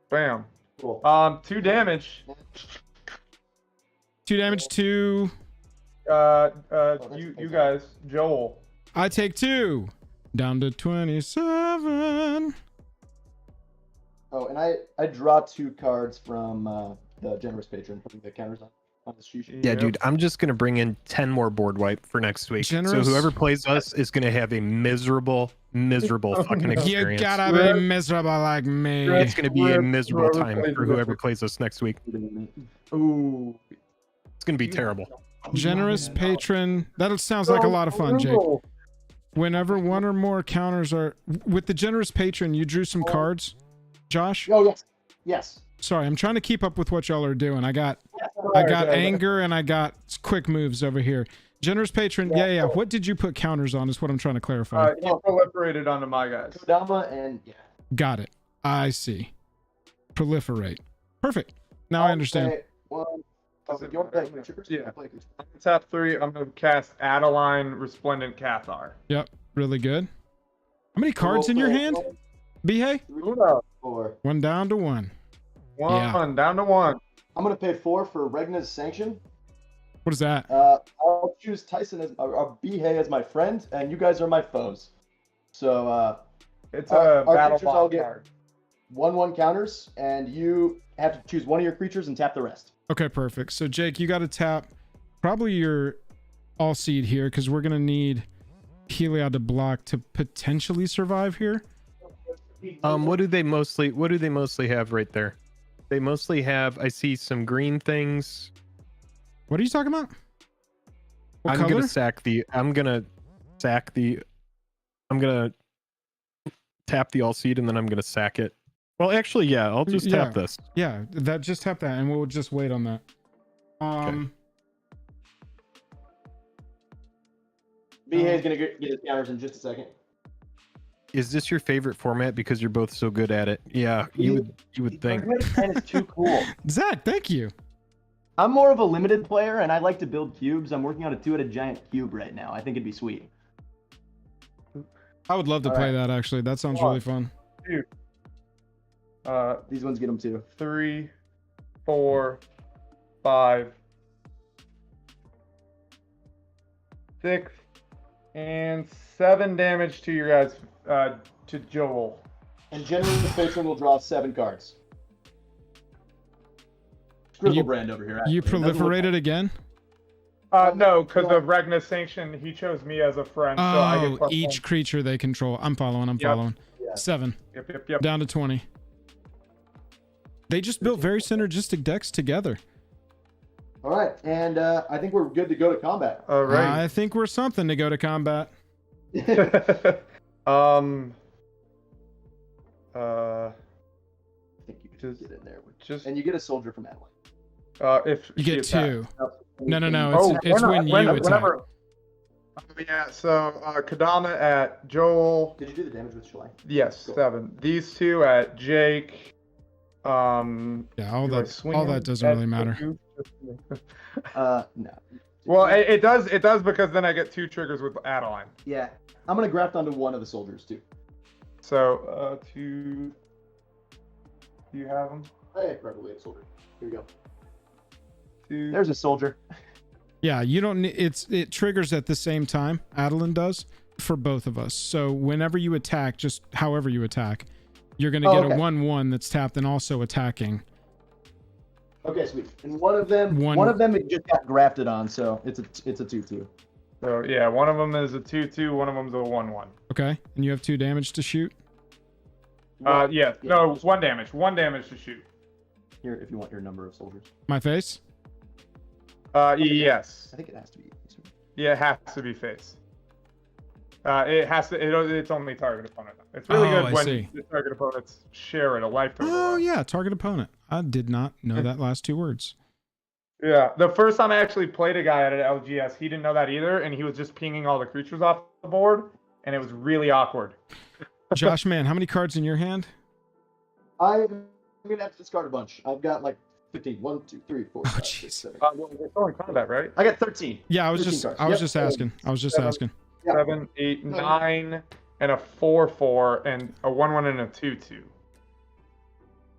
Speaker 3: Bam.
Speaker 4: Cool.
Speaker 3: 2 damage.
Speaker 1: 2 damage to...
Speaker 3: you guys. Joel.
Speaker 1: I take 2. Down to 27.
Speaker 4: Oh, and I draw 2 cards from the Generous Patron, putting the counters on the sheet.
Speaker 2: Yeah, dude, I'm just going to bring in 10 more board wipe for next week.
Speaker 1: Generous...
Speaker 2: So whoever plays us is going to have a miserable fucking experience.
Speaker 1: You gotta be miserable like me.
Speaker 2: It's going to be a miserable time for whoever plays us next week.
Speaker 3: Ooh.
Speaker 2: It's going to be terrible.
Speaker 1: Generous Patron. That sounds like a lot of fun, Jake. Whenever one or more counters are... With the Generous Patron, you drew some cards, Josh?
Speaker 4: Oh, yes. Yes.
Speaker 1: Sorry, I'm trying to keep up with what y'all are doing. I got anger and I got quick moves over here. Generous Patron, yeah. What did you put counters on is what I'm trying to clarify.
Speaker 3: He proliferated onto my guys.
Speaker 4: Kodama and... Yeah.
Speaker 1: Got it. I see. Proliferate. Perfect. Now I understand.
Speaker 3: Yeah. Tap 3, I'm going to cast Adeline Resplendent Cathar.
Speaker 1: Yep, really good. How many cards in your hand? Bihei?
Speaker 4: 4.
Speaker 1: 1 down to 1.
Speaker 3: One down to 1.
Speaker 4: I'm going to pay 4 for Regna's Sanction.
Speaker 1: What is that?
Speaker 4: I'll choose Tyson as Bihei as my friend, and you guys are my foes. So
Speaker 3: it's a battle
Speaker 4: I'll
Speaker 3: bot
Speaker 4: get
Speaker 3: card.
Speaker 4: 1/1 counters, and you have to choose one of your creatures and tap the rest.
Speaker 1: Okay, perfect. So Jake, you got to tap probably your all seed here because we're gonna need Heliod to block to potentially survive here.
Speaker 2: What do they mostly have right there? They mostly have, I see some green things.
Speaker 1: What are you talking about? What
Speaker 2: I'm
Speaker 1: color?
Speaker 2: gonna tap the all seed and then I'm gonna sack it. Well, actually, yeah, I'll just tap this.
Speaker 1: Yeah, just tap that and we'll just wait on that.
Speaker 2: Okay.
Speaker 4: Bihei's gonna get his counters in just a second.
Speaker 2: Is this your favorite format because you're both so good at it? Yeah, you would think.
Speaker 4: And it's too cool.
Speaker 1: Zach, thank you.
Speaker 4: I'm more of a limited player, and I like to build cubes. I'm working on a 2-headed giant cube right now. I think it'd be sweet.
Speaker 1: I would love to play that, actually. That sounds really fun.
Speaker 3: 2.
Speaker 4: These ones get them too.
Speaker 3: 3, 4, 5, 6, and 7 damage to your guys, to Joel.
Speaker 4: And generally, the patron will draw 7 cards. Scribble brand over here. Actually.
Speaker 1: You proliferated again?
Speaker 3: No, because of Ragna's sanction, he chose me as a friend. So I get plus
Speaker 1: each
Speaker 3: 1.
Speaker 1: creature they control. I'm following.
Speaker 3: Yeah.
Speaker 1: 7.
Speaker 3: Yep.
Speaker 1: Down to 20. They just built very synergistic decks together.
Speaker 4: All right, and I think we're good to go to combat.
Speaker 3: All right.
Speaker 1: I think we're something to go to combat.
Speaker 4: I think you can get in there. And you get a soldier from Adeline.
Speaker 3: If
Speaker 1: You get 2. No.
Speaker 3: Oh,
Speaker 1: It's when you attack.
Speaker 3: whenever. Yeah. So Kodama at Joel.
Speaker 4: Did you do the damage with Shalai?
Speaker 3: Yes,
Speaker 4: Cool.
Speaker 3: 7. These 2 at Jake.
Speaker 1: Yeah, all that doesn't really matter.
Speaker 4: No.
Speaker 3: Well, it does because then I get 2 triggers with Adeline.
Speaker 4: Yeah, I'm gonna graft onto one of the soldiers too.
Speaker 3: So 2. Do you have them?
Speaker 4: Hey, probably a soldier. Here we go.
Speaker 3: 2.
Speaker 4: There's a soldier.
Speaker 1: Yeah, you don't need it triggers at the same time. Adeline does for both of us. So whenever you attack, just however you attack, you're gonna get a 1/1 that's tapped and also attacking.
Speaker 4: Okay, sweet. And one of them it just got grafted on, so it's a 2/2.
Speaker 3: So yeah, one of them is a 2/2. One of them is a 1/1.
Speaker 1: Okay, and you have 2 damage to shoot.
Speaker 3: Yeah. No, 1 damage. 1 damage to shoot.
Speaker 4: Here, if you want your number of soldiers.
Speaker 1: My face.
Speaker 3: Yes.
Speaker 4: I think it has to be.
Speaker 3: Yeah, it has to be face. It has to. It's only target opponent. It's really good when the target opponents share it a lifetime.
Speaker 1: Oh yeah, target opponent. I did not know that last 2 words.
Speaker 3: Yeah, the first time I actually played a guy at an LGS, he didn't know that either, and he was just pinging all the creatures off the board, and it was really awkward.
Speaker 1: Josh, man, how many cards in your hand?
Speaker 4: I'm gonna have to discard a bunch. I've got like 15. 1, 2, 3, 4, 5, 6, 7.
Speaker 3: We're still in combat, right?
Speaker 4: I got 13.
Speaker 1: Yeah, I was just asking.
Speaker 3: 7, 8, 9, and a 4/4, and a 1/1 and a 2/2.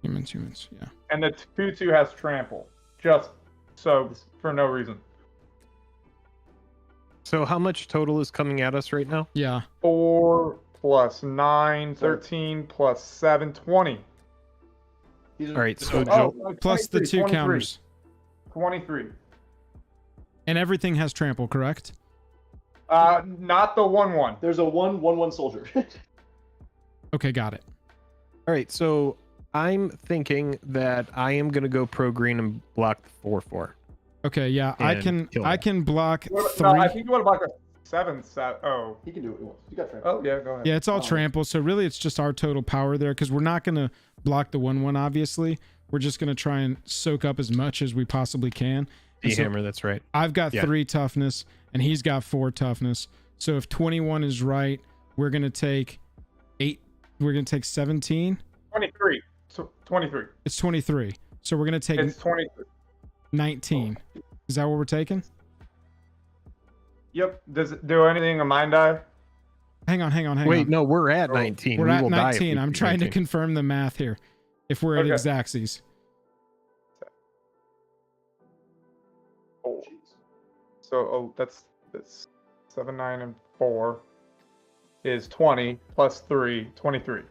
Speaker 1: Humans, yeah.
Speaker 3: And the 2/2 has trample, just so for no reason.
Speaker 2: So how much total is coming at us right now?
Speaker 1: Yeah.
Speaker 3: 4 plus 9, 13 plus 7, 20.
Speaker 2: All right, so
Speaker 1: Plus the 2 counters.
Speaker 3: 23.
Speaker 1: And everything has trample, correct?
Speaker 3: Not the 1/1.
Speaker 4: There's a 1/1 soldier.
Speaker 1: Okay, got it.
Speaker 2: All right, so I'm thinking that I am gonna go pro green and block the 4/4.
Speaker 1: Okay, yeah,
Speaker 2: And
Speaker 1: I can block 3.
Speaker 3: No, I think you want to block a 7. Oh.
Speaker 4: He can do what he wants. You got trample.
Speaker 3: Oh yeah, go ahead.
Speaker 1: Yeah, it's all trample, so really it's just our total power there because we're not gonna block the 1/1. Obviously, we're just gonna try and soak up as much as we possibly can.
Speaker 2: D-hammer, that's right.
Speaker 1: I've got 3 toughness and he's got 4 toughness. So if 21 is right, we're gonna take 8. We're gonna take 17.
Speaker 3: 23. So 23.
Speaker 1: It's 23. So we're gonna take
Speaker 3: It's 23.
Speaker 1: 19. Is that what we're taking?
Speaker 3: Yep. Does it do anything a mind die?
Speaker 1: Hang on.
Speaker 2: Wait, no, we're at 19.
Speaker 1: We're
Speaker 2: We
Speaker 1: at
Speaker 2: will die if
Speaker 1: 19.
Speaker 2: we
Speaker 1: I'm
Speaker 2: do
Speaker 1: trying to
Speaker 2: 19.
Speaker 1: confirm the math here. If we're at
Speaker 3: Okay.
Speaker 1: exactsies.
Speaker 3: Oh. So that's 7, 9, and 4 is 20 plus 3, 23.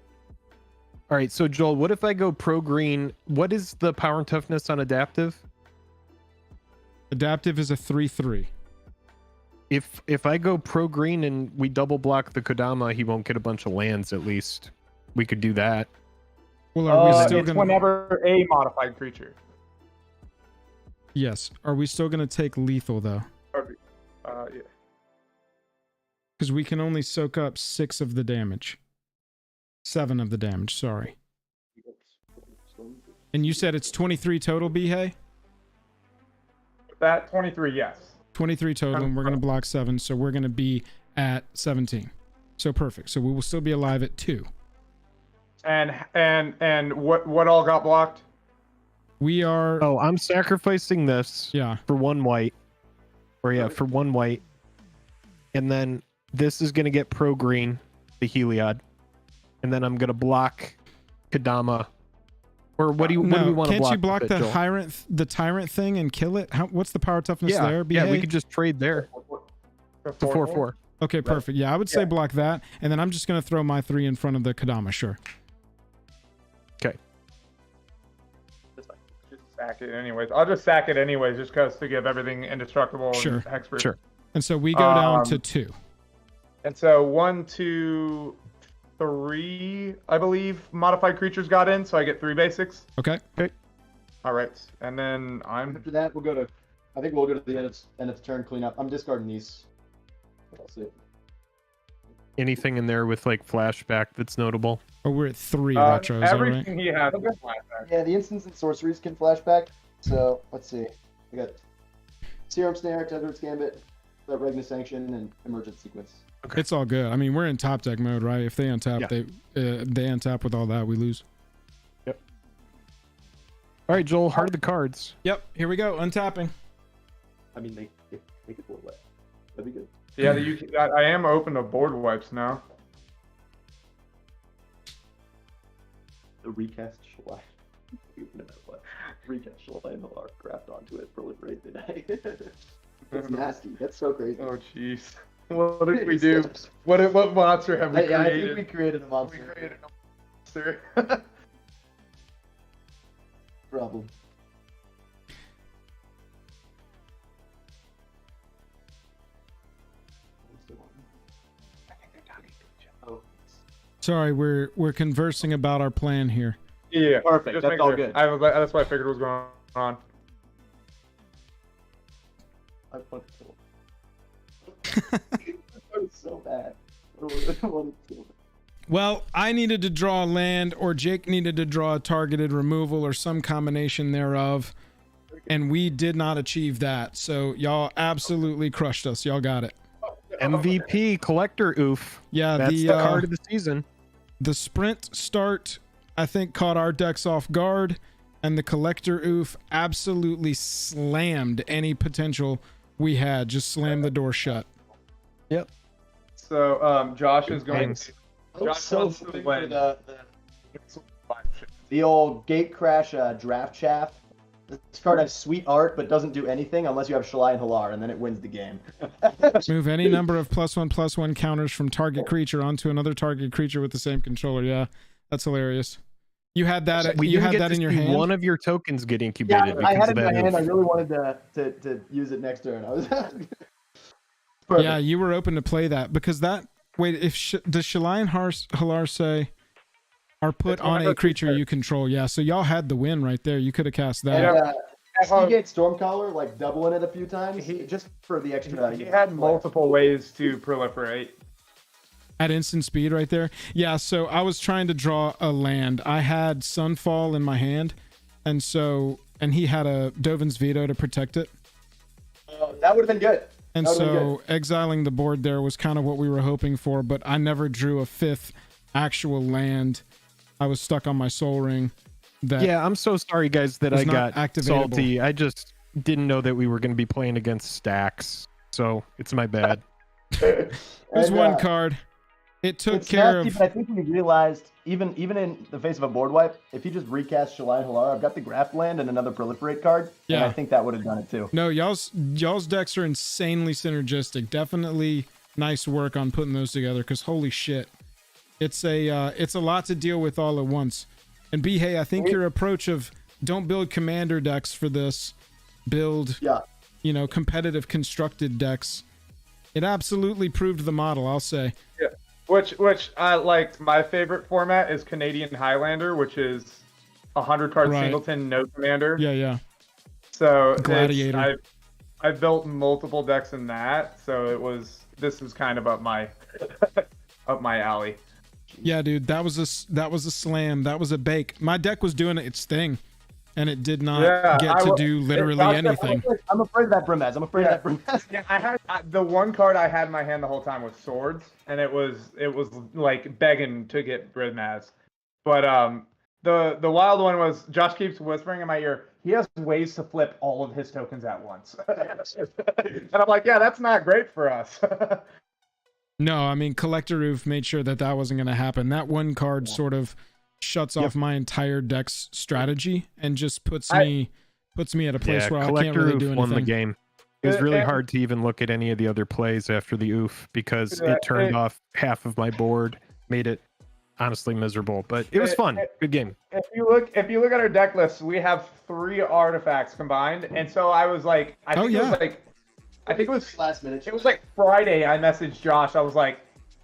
Speaker 2: All right, so Joel, what if I go pro green? What is the power and toughness on adaptive?
Speaker 1: Adaptive is a 3/3.
Speaker 2: If I go pro green and we double block the Kodama, he won't get a bunch of lands at least. We could do that.
Speaker 1: Well, are we still
Speaker 3: it's
Speaker 1: gonna?
Speaker 3: whenever a modified creature.
Speaker 1: Yes. Are we still gonna take lethal though?
Speaker 3: Yeah.
Speaker 1: Because we can only soak up 6 of the damage. 7 of the damage. Sorry. And you said it's 23 total, Bihei?
Speaker 3: That 23, yes.
Speaker 1: 23 total, and we're gonna block 7, so we're gonna be at 17. So perfect. So we will still be alive at 2.
Speaker 3: And what all got blocked?
Speaker 1: We are.
Speaker 2: Oh, I'm sacrificing this.
Speaker 1: Yeah.
Speaker 2: For 1 white. Or yeah, for 1 white. And then this is gonna get pro green, the Heliod. And then I'm gonna block Kadama. Or what do you want to block?
Speaker 1: Can't you block
Speaker 2: with it,
Speaker 1: the tyrant thing and kill it? What's the power toughness there?
Speaker 2: Yeah, we could just trade there.
Speaker 3: The
Speaker 2: To 4/4.
Speaker 1: Okay, perfect. Yeah, I would say block that, and then I'm just gonna throw my 3 in front of the Kadama. Sure.
Speaker 2: Okay.
Speaker 3: Just sack it anyways. I'll just sack it anyways, just because to give everything indestructible
Speaker 1: Sure.
Speaker 3: and hexproof.
Speaker 2: Sure.
Speaker 1: And so we go down to 2.
Speaker 3: And so 1, 2, 3, I believe, modified creatures got in, so I get 3 basics.
Speaker 1: Okay.
Speaker 2: Okay.
Speaker 3: All right, and then I'm.
Speaker 4: After that, we'll go to. I think we'll go to the end of the turn cleanup. I'm discarding these. That's it.
Speaker 2: Anything in there with like flashback that's notable?
Speaker 1: Oh, we're at 3 retros. Is that right?
Speaker 3: Everything he has is flashback.
Speaker 4: Yeah, the instants and sorceries can flashback. So let's see. We got Serum Snare, Tethered's Gambit, the Regna Sanction, and Emergent Sequence.
Speaker 2: Okay.
Speaker 1: It's all good. I mean, we're in top deck mode, right? If they untap, they untap with all that, we lose.
Speaker 2: Yep. All right, Joel, heart of the cards.
Speaker 1: Yep. Here we go. Untapping.
Speaker 4: I mean, make it board wet. That'd be good.
Speaker 3: Yeah, I am open to board wipes now.
Speaker 4: The recast Shalai. Recast Shalai and Halar graft onto it, proliferate today. That's nasty. That's so crazy.
Speaker 3: Oh jeez. What did we do? What monster have we created?
Speaker 4: I think we created a monster.
Speaker 3: We created a monster.
Speaker 4: Problem.
Speaker 1: Sorry, we're conversing about our plan here.
Speaker 3: Yeah,
Speaker 4: Perfect.
Speaker 3: just
Speaker 4: That's
Speaker 3: make
Speaker 4: all
Speaker 3: sure.
Speaker 4: good.
Speaker 3: That's what I figured was going on.
Speaker 4: I want to kill him. That was so bad. I wanted to kill him.
Speaker 1: Well, I needed to draw a land, or Jake needed to draw a targeted removal, or some combination thereof, and we did not achieve that. So y'all absolutely crushed us. Y'all got it.
Speaker 2: MVP collector Ouphe.
Speaker 1: Yeah,
Speaker 2: That's the card of the season.
Speaker 1: The sprint start, I think, caught our decks off guard, and the collector Ouphe absolutely slammed any potential we had. Just slammed the door shut.
Speaker 2: Yep.
Speaker 3: So Josh is going.
Speaker 2: Thanks.
Speaker 3: Josh
Speaker 4: So
Speaker 3: wants to
Speaker 4: for
Speaker 3: win.
Speaker 4: the old gate crash draft chaff. This card has sweet art, but doesn't do anything unless you have Shalai and Halar, and then it wins the game.
Speaker 1: Move any number of +1/+1 counters from target creature onto another target creature with the same controller. Yeah, that's hilarious. You had that. You had that in your hand.
Speaker 2: One of your tokens get incubated.
Speaker 4: Yeah, I had
Speaker 2: because
Speaker 4: it
Speaker 2: of
Speaker 4: in
Speaker 2: that
Speaker 4: my hand. I
Speaker 2: move.
Speaker 4: really wanted to use it next turn. I was.
Speaker 1: Yeah, you were open to play that because that. Wait, does Shalai and Halar say are put on a creature you control? Yeah, so y'all had the win right there. You could have cast that.
Speaker 4: And, Seagate Stormcaller, like doubling it a few times, just for the extra.
Speaker 3: He had multiple ways to proliferate.
Speaker 1: At instant speed right there. Yeah, so I was trying to draw a land. I had Sunfall in my hand, and he had a Dovin's Veto to protect it.
Speaker 4: That would have been good.
Speaker 1: And so exiling the board there was kind of what we were hoping for, but I never drew a 5th actual land. I was stuck on my Soul Ring.
Speaker 2: Yeah, I'm so sorry, guys, that I got
Speaker 1: activatable.
Speaker 2: salty. I just didn't know that we were going to be playing against stacks, so it's my bad.
Speaker 1: There's one card. It took care of.
Speaker 4: But I think we realized, even in the face of a board wipe, if you just recast Shalai and Halar, I've got the Graft Land and another Proliferate card.
Speaker 1: Yeah.
Speaker 4: And I think that would have done it too.
Speaker 1: No, y'all's decks are insanely synergistic. Definitely nice work on putting those together, because holy shit. It's a lot to deal with all at once. And B-Hey, I think your approach of don't build commander decks for this, build competitive constructed decks. It absolutely proved the model, I'll say.
Speaker 3: Yeah. Which I like. My favorite format is Canadian Highlander, which is 100 card singleton, no commander.
Speaker 1: Yeah.
Speaker 3: So
Speaker 1: Gladiator.
Speaker 3: I've built multiple decks in that, so this is kind of up my up my alley.
Speaker 1: Yeah, dude, that was a slam. That was a bake. My deck was doing its thing, and it did not get to do literally anything.
Speaker 4: I'm afraid of that Brimaz.
Speaker 3: Yeah, I had the one card I had in my hand the whole time was swords, and it was like begging to get Brimaz. But the wild one was Josh keeps whispering in my ear, he has ways to flip all of his tokens at once. And I'm like, yeah, that's not great for us.
Speaker 1: No, I mean, Collector Ouphe made sure that that wasn't going to happen. That one card sort of shuts off my entire deck's strategy and just puts me at a place where I can't really do anything.
Speaker 2: Won the game. It was really hard to even look at any of the other plays after the Ouphe because it turned off half of my board, made it honestly miserable. But it was fun. Good game.
Speaker 3: If you look at our deck list, we have 3 artifacts combined, and so I was like, I think it was
Speaker 4: last minute.
Speaker 3: It was like Friday. I messaged Josh. I was like,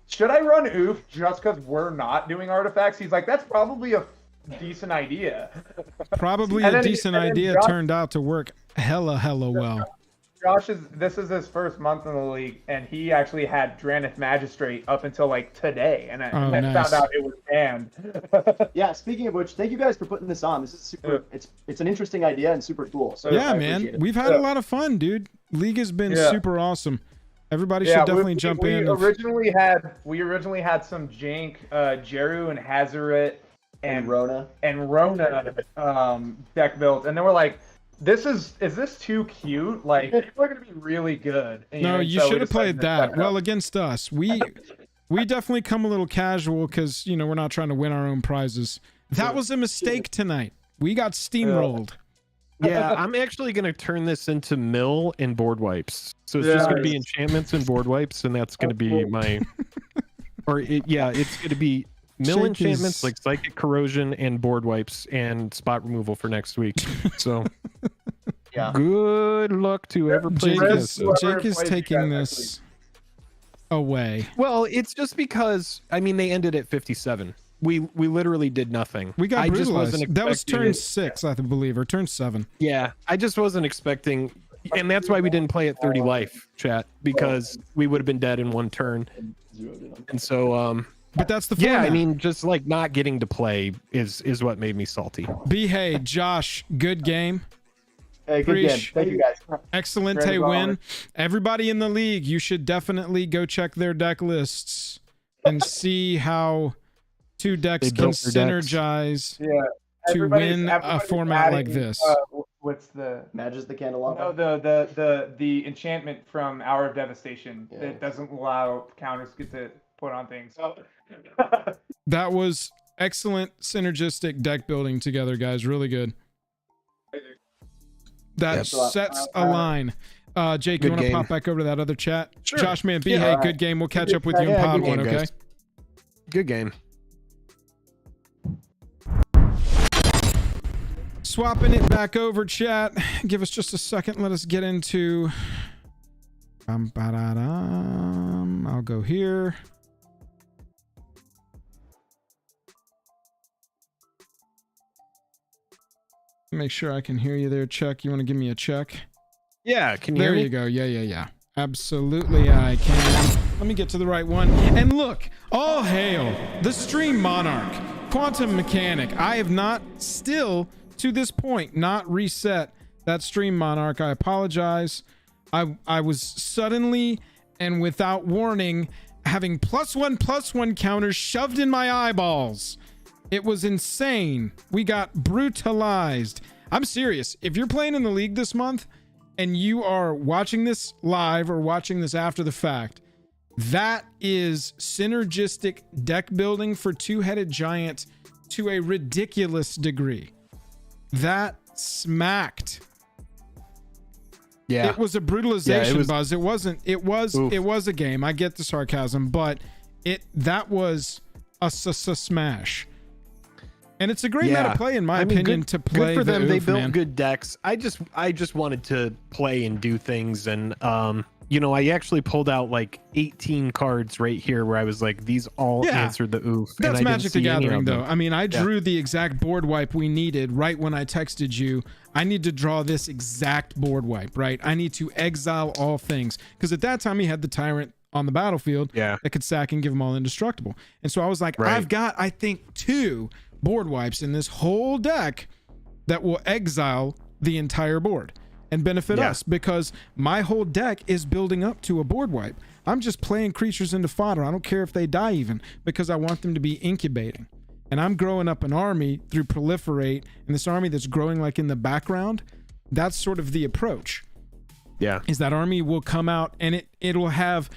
Speaker 3: should I run Ouphe just because we're not doing artifacts? He's like, that's probably a decent idea.
Speaker 1: Probably a decent idea turned out to work hella well.
Speaker 3: This is his first month in the league, and he actually had Dranith Magistrate up until like today, and I found out it was banned.
Speaker 4: Yeah, speaking of which, thank you guys for putting this on. This is super. It's an interesting idea and super cool. So
Speaker 1: yeah, man, we've had a lot of fun, dude. League has been super awesome. Everybody should definitely jump in.
Speaker 3: We originally had some jank Jeru and Hazaret and Rona deck builds, and then we're like, is this too cute? Like, people are gonna be really good.
Speaker 1: No, you should have played that. Well, against us, we definitely come a little casual because we're not trying to win our own prizes. That was a mistake tonight. We got steamrolled.
Speaker 2: Yeah, I'm actually gonna turn this into mill and board wipes. So it's just gonna be enchantments and board wipes, and that's gonna be my. It's gonna be mill enchantments like psychic corrosion and board wipes and spot removal for next week. So good luck to whoever plays this.
Speaker 1: Jake is taking this away.
Speaker 2: Well, it's just because they ended at 57. We literally did nothing.
Speaker 1: We got brutalized. That was turn 6, I believe, or turn 7.
Speaker 2: Yeah, I just wasn't expecting, and that's why we didn't play at 30 life, chat, because we would have been dead in one turn. And so
Speaker 1: but that's the format.
Speaker 2: just like not getting to play is what made me salty.
Speaker 1: Hey, Josh, good game.
Speaker 4: Hey, good game. Thank you guys.
Speaker 1: Excellent win. Everybody in the league, you should definitely go check their deck lists and see how 2 decks can synergize to win a format like this.
Speaker 3: What's the
Speaker 4: Matches the candelabra?
Speaker 3: No, the enchantment from Hour of Devastation that doesn't allow counters to get to put on things. So
Speaker 1: that was excellent synergistic deck building together, guys. Really good. That sets a line. Jake, you want to pop back over to that other chat?
Speaker 2: Sure.
Speaker 1: Josh, man, good game. We'll catch up with you in pod 1, okay?
Speaker 2: Guys. Good game.
Speaker 1: Swapping it back over, chat. Give us just a second. Let us get into... I'll go here. Make sure I can hear you there, Chuck. You want to give me a check?
Speaker 2: Yeah, can you hear me?
Speaker 1: There you go. Yeah. Absolutely, I can. Let me get to the right one. And look, all hail the Stream Monarch, Quantum Mechanic. I have not, still to this point, not reset that Stream Monarch. I apologize. I was suddenly and without warning having +1/+1 counters shoved in my eyeballs. It was insane. We got brutalized. I'm serious. If you're playing in the league this month and you are watching this live or watching this after the fact, that is synergistic deck building for Two-Headed Giant to a ridiculous degree. That smacked.
Speaker 2: Yeah.
Speaker 1: It was a brutalization, Buzz. It was a game. I get the sarcasm, but that was a smash. And it's a great meta play, in my opinion, to play.
Speaker 2: Good for them. They built
Speaker 1: man.
Speaker 2: good decks. I just wanted to play and do things, and I actually pulled out like 18 cards right here where I was like, these all answered the Ouphe.
Speaker 1: That's Magic the Gathering, though. I drew the exact board wipe we needed right when I texted you. I need to draw this exact board wipe, right? I need to exile all things, because at that time he had the Tyrant on the battlefield that could sack and give them all indestructible. And so I was like, I've got, I think, 2 board wipes in this whole deck that will exile the entire board and benefit us, because my whole deck is building up to a board wipe. I'm just playing creatures into fodder. I don't care if they die even, because I want them to be incubating. and I'm growing up an army through proliferate, and this army that's growing like in the background, that's sort of the approach.
Speaker 2: Yeah.
Speaker 1: Is that army will come out and it'll have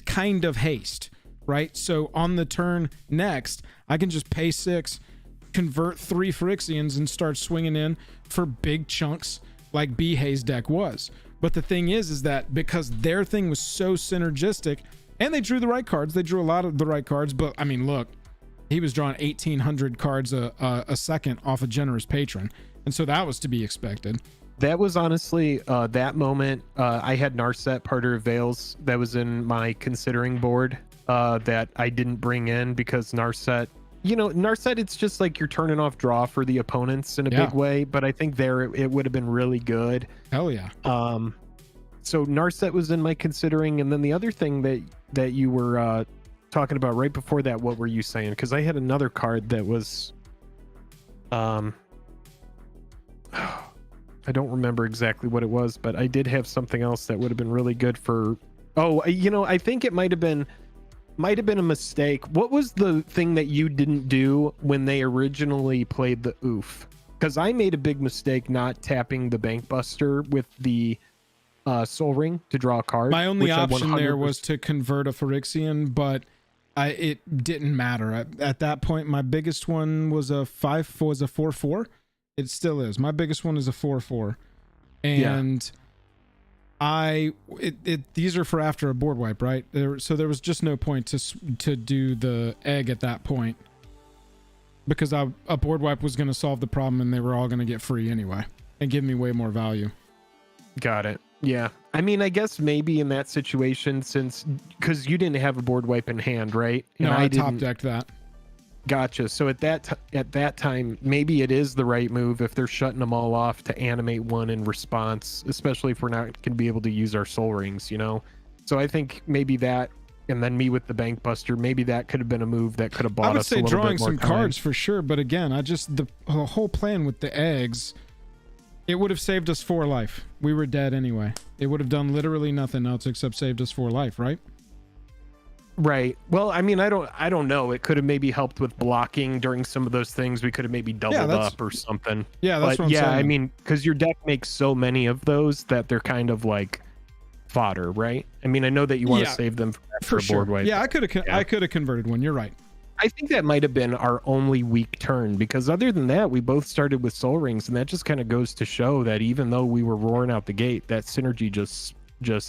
Speaker 1: kind of haste, right? So on the turn next, I can just pay 6, convert 3 Phyrexians, and start swinging in for big chunks like B-Hay's deck was. But the thing is that because their thing was so synergistic, and they drew the right cards, they drew a lot of the right cards, but I mean, look, he was drawing 1,800 cards a second off a generous patron, and so that was to be expected.
Speaker 2: That was honestly that moment. I had Narset, Parter of Veils, that was in my considering board that I didn't bring in because Narset, Narset, it's just like you're turning off draw for the opponents in a big way, but I think there it would have been really good.
Speaker 1: Hell yeah.
Speaker 2: So Narset was in my considering, and then the other thing that you were talking about right before that, what were you saying? Because I had another card that was I don't remember exactly what it was, but I did have something else that would have been really good for. I think it might have been a mistake. What was the thing that you didn't do when they originally played the Ouphe? Because I made a big mistake not tapping the Bank Buster with the Soul Ring to draw a card.
Speaker 1: My only option there was to convert a Phyrexian, but it didn't matter. At that point, my biggest one was a 4/4. It still is. My biggest one is a 4/4, and these are for after a board wipe, right? So there was just no point to do the egg at that point, because a board wipe was going to solve the problem, and they were all going to get free anyway and give me way more value.
Speaker 2: Got it. Yeah. I mean, I guess maybe in that situation, because you didn't have a board wipe in hand, right?
Speaker 1: And no, I top decked that.
Speaker 2: Gotcha. So at that time, maybe it is the right move if they're shutting them all off to animate one in response, especially if we're not going to be able to use our Soul Rings, So I think maybe that, and then me with the Bank Buster, maybe that could have been a move that could have bought us a little bit more time. I would say drawing some cards for sure, but again, the whole plan with the eggs, it would have saved us 4 life. We were dead anyway. It would have done literally nothing else except saved us 4 life, right? Right. Well, I mean, I don't know. It could have maybe helped with blocking during some of those things. We could have maybe doubled up or something.
Speaker 1: Yeah, that's what I'm saying.
Speaker 2: I mean, because your deck makes so many of those that they're kind of like fodder, right? I mean, I know that you want to save them for a board wipe.
Speaker 1: Yeah, I could have converted one. You're right.
Speaker 2: I think that might have been our only weak turn, because other than that, we both started with Soul Rings, and that just kind of goes to show that even though we were roaring out the gate, that synergy just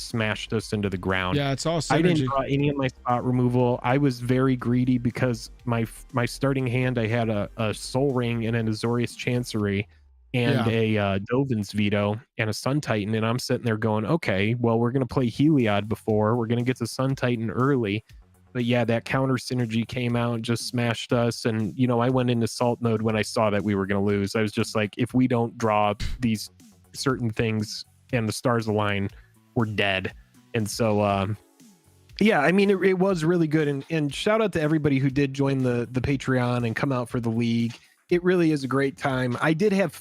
Speaker 2: smashed us into the ground.
Speaker 1: Yeah, it's all synergy.
Speaker 2: I didn't draw any of my spot removal. I was very greedy because my starting hand, I had a Soul Ring and an Azorius Chancery and a Dovin's Veto and a Sun Titan, and I'm sitting there going, okay, well, we're going to play Heliod before. We're going to get to Sun Titan early. But yeah, that counter synergy came out and just smashed us. And, I went into salt mode when I saw that we were going to lose. I was just like, if we don't draw these certain things and the stars align, we're dead. And so, I mean, it was really good. And shout out to everybody who did join the Patreon and come out for the league. It really is a great time. I did have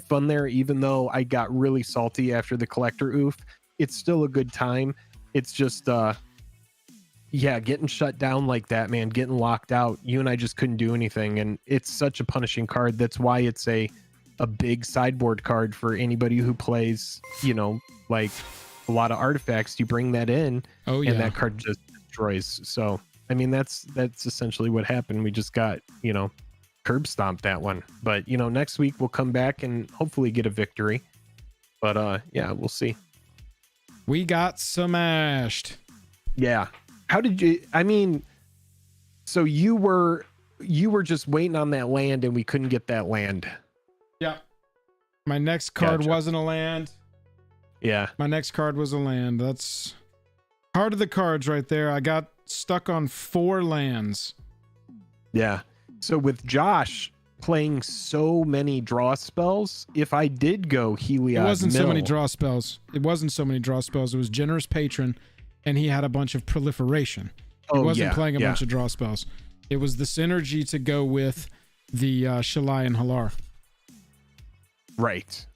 Speaker 2: fun there, even though I got really salty after the collector Ouphe. It's still a good time. It's just, getting shut down like that, man, getting locked out. You and I just couldn't do anything. And it's such a punishing card. That's why it's a big sideboard card for anybody who plays, like a lot of artifacts. You bring that in and that card just destroys. So, I mean, that's essentially what happened. We just got, curb stomped that one. But, next week we'll come back and hopefully get a victory. But, we'll see.
Speaker 1: We got smashed.
Speaker 2: Yeah. How did you, I mean, so you were just waiting on that land and we couldn't get that land.
Speaker 1: Yeah. My next card wasn't a land.
Speaker 2: Yeah.
Speaker 1: My next card was a land. That's part of the cards right there. I got stuck on 4 lands.
Speaker 2: Yeah. So with Josh playing so many draw spells, if I did go Heliod,
Speaker 1: it wasn't so many draw spells. It was Generous Patron, and he had a bunch of proliferation. He wasn't playing a bunch of draw spells. It was the synergy to go with the Shalai and Halar.
Speaker 2: Right.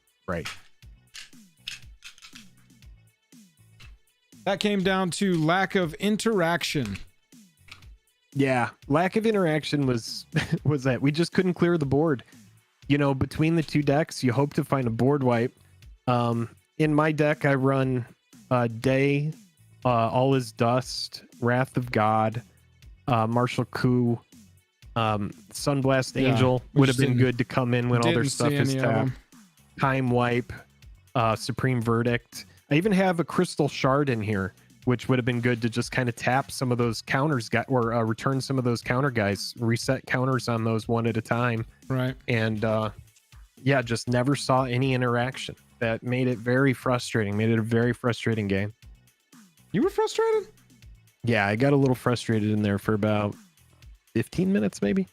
Speaker 1: That came down to lack of interaction.
Speaker 2: Yeah, lack of interaction was was that we just couldn't clear the board. You know, between the two decks, you hope to find a board wipe. In my deck, I run Day, All Is Dust, Wrath of God, Martial Coup, Sunblast Angel would have been good to come in when all their stuff is tapped. Time Wipe, Supreme Verdict. I even have a Crystal Shard in here, which would have been good to just kind of tap some of those counters, or return some of those counter guys, reset counters on those one at a time.
Speaker 1: Right.
Speaker 2: And yeah, just never saw any interaction. That made it very frustrating. Made it a very frustrating game.
Speaker 1: You were frustrated?
Speaker 2: Yeah, I got a little frustrated in there for about 15 minutes, maybe.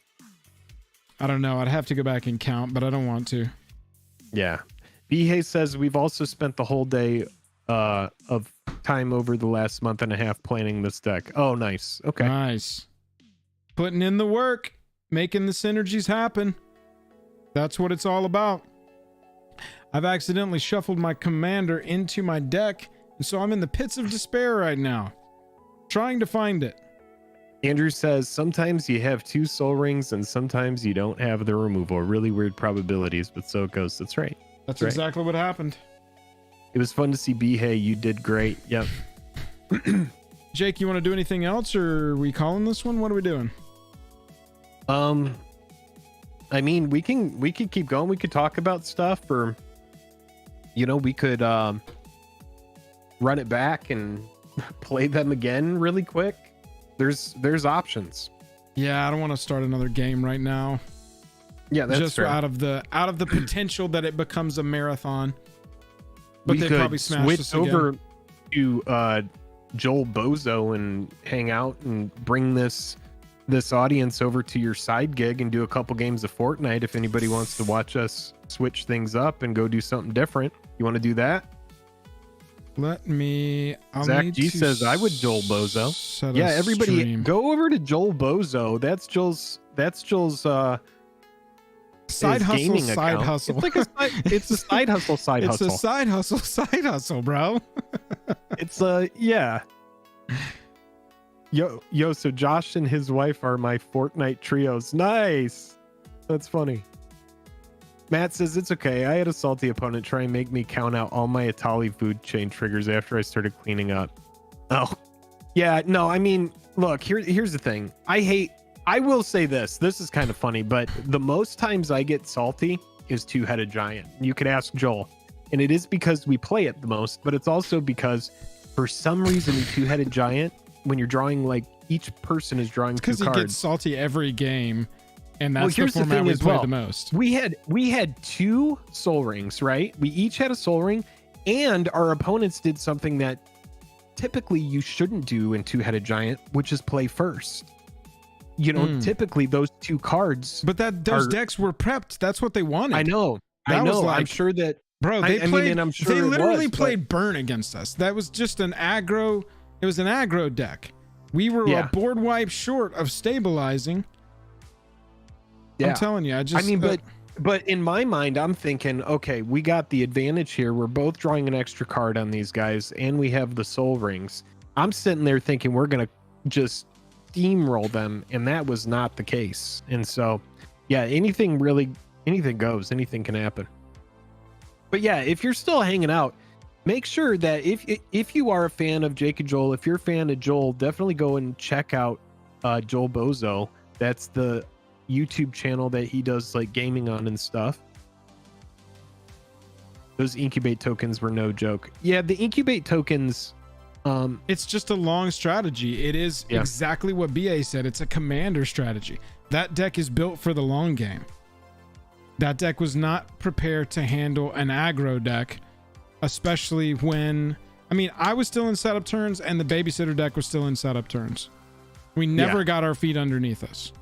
Speaker 1: I don't know. I'd have to go back and count, but I don't want to.
Speaker 2: Yeah. Bihei says we've also spent the whole day of time over the last month and a half planning this deck. Oh, nice. Okay.
Speaker 1: Nice. Putting in the work, making the synergies happen. That's what it's all about. I've accidentally shuffled my commander into my deck, and so I'm in the pits of despair right now, trying to find it.
Speaker 2: Andrew says sometimes you have 2 soul rings and sometimes you don't have the removal. Really weird probabilities, but so it goes. That's right.
Speaker 1: That's
Speaker 2: right.
Speaker 1: exactly what happened.
Speaker 2: It was fun to see Bihei. You did great. Yep.
Speaker 1: Jake, you want to do anything else, or are we calling this one? What are we doing?
Speaker 2: I mean, we could keep going. We could talk about stuff, or you know, we could run it back and play them again really quick. There's options.
Speaker 1: Yeah, I don't want to start another game right now.
Speaker 2: Yeah, that's
Speaker 1: just
Speaker 2: fair.
Speaker 1: out of the potential that it becomes a marathon. But
Speaker 2: we
Speaker 1: they
Speaker 2: could
Speaker 1: probably smash
Speaker 2: switch
Speaker 1: us
Speaker 2: over
Speaker 1: again.
Speaker 2: to Joel Bozo and hang out and bring this audience over to your side gig and do a couple games of Fortnite if anybody wants to watch us switch things up and go do something different. You want to do that?
Speaker 1: Zach
Speaker 2: G says I would Joel Bozo. Yeah, everybody
Speaker 1: stream.
Speaker 2: go over to Joel Bozo. That's Joel's
Speaker 1: side hustle,
Speaker 2: gaming
Speaker 1: side
Speaker 2: account.
Speaker 1: hustle.
Speaker 2: It's like it's a side hustle, side
Speaker 1: it's
Speaker 2: hustle.
Speaker 1: a side hustle, side hustle, bro.
Speaker 2: It's yeah. Yo, so Josh and his wife are my Fortnite trios. Nice. That's funny. Matt says it's okay. I had a salty opponent try and make me count out all my Atali food chain triggers after I started cleaning up. Oh, yeah. No, I mean, look, here's the thing. I will say this. This is kind of funny, but the most times I get salty is Two-Headed Giant. You could ask Joel. And it is because we play it the most, but it's also because for some reason in Two-Headed Giant, when you're drawing, like, each person is drawing 2 cards.
Speaker 1: Because he gets salty every game, and that's
Speaker 2: here's
Speaker 1: the format
Speaker 2: thing
Speaker 1: we
Speaker 2: as
Speaker 1: play
Speaker 2: well.
Speaker 1: the most.
Speaker 2: We had 2 soul rings, right? We each had a soul ring, and our opponents did something that typically you shouldn't do in Two-Headed Giant, which is play first. You know, typically those 2 cards.
Speaker 1: But those decks were prepped. That's what they wanted.
Speaker 2: I know.
Speaker 1: Like,
Speaker 2: I'm sure that.
Speaker 1: Bro, they played.
Speaker 2: I mean, and I'm sure
Speaker 1: they literally
Speaker 2: was,
Speaker 1: played burn against us. That was just an aggro. It was an aggro deck. We were a board wipe short of stabilizing. Yeah. I'm telling you.
Speaker 2: But in my mind, I'm thinking, okay, we got the advantage here. We're both drawing an extra card on these guys, and we have the soul rings. I'm sitting there thinking we're gonna just steamroll them, and that was not the case. And so, yeah, anything goes. Anything can happen. But yeah, if you're still hanging out, make sure that if you are a fan of Jake and Joel, if you're a fan of Joel, definitely go and check out Joel Bozo. That's the YouTube channel that he does like gaming on and stuff. Those incubate tokens were no joke. Yeah, the incubate tokens.
Speaker 1: It's just a long strategy. It is exactly what BA said. It's a commander strategy. That deck is built for the long game. That deck was not prepared to handle an aggro deck, especially when, I mean, I was still in setup turns and the babysitter deck was still in setup turns. We never got our feet underneath us.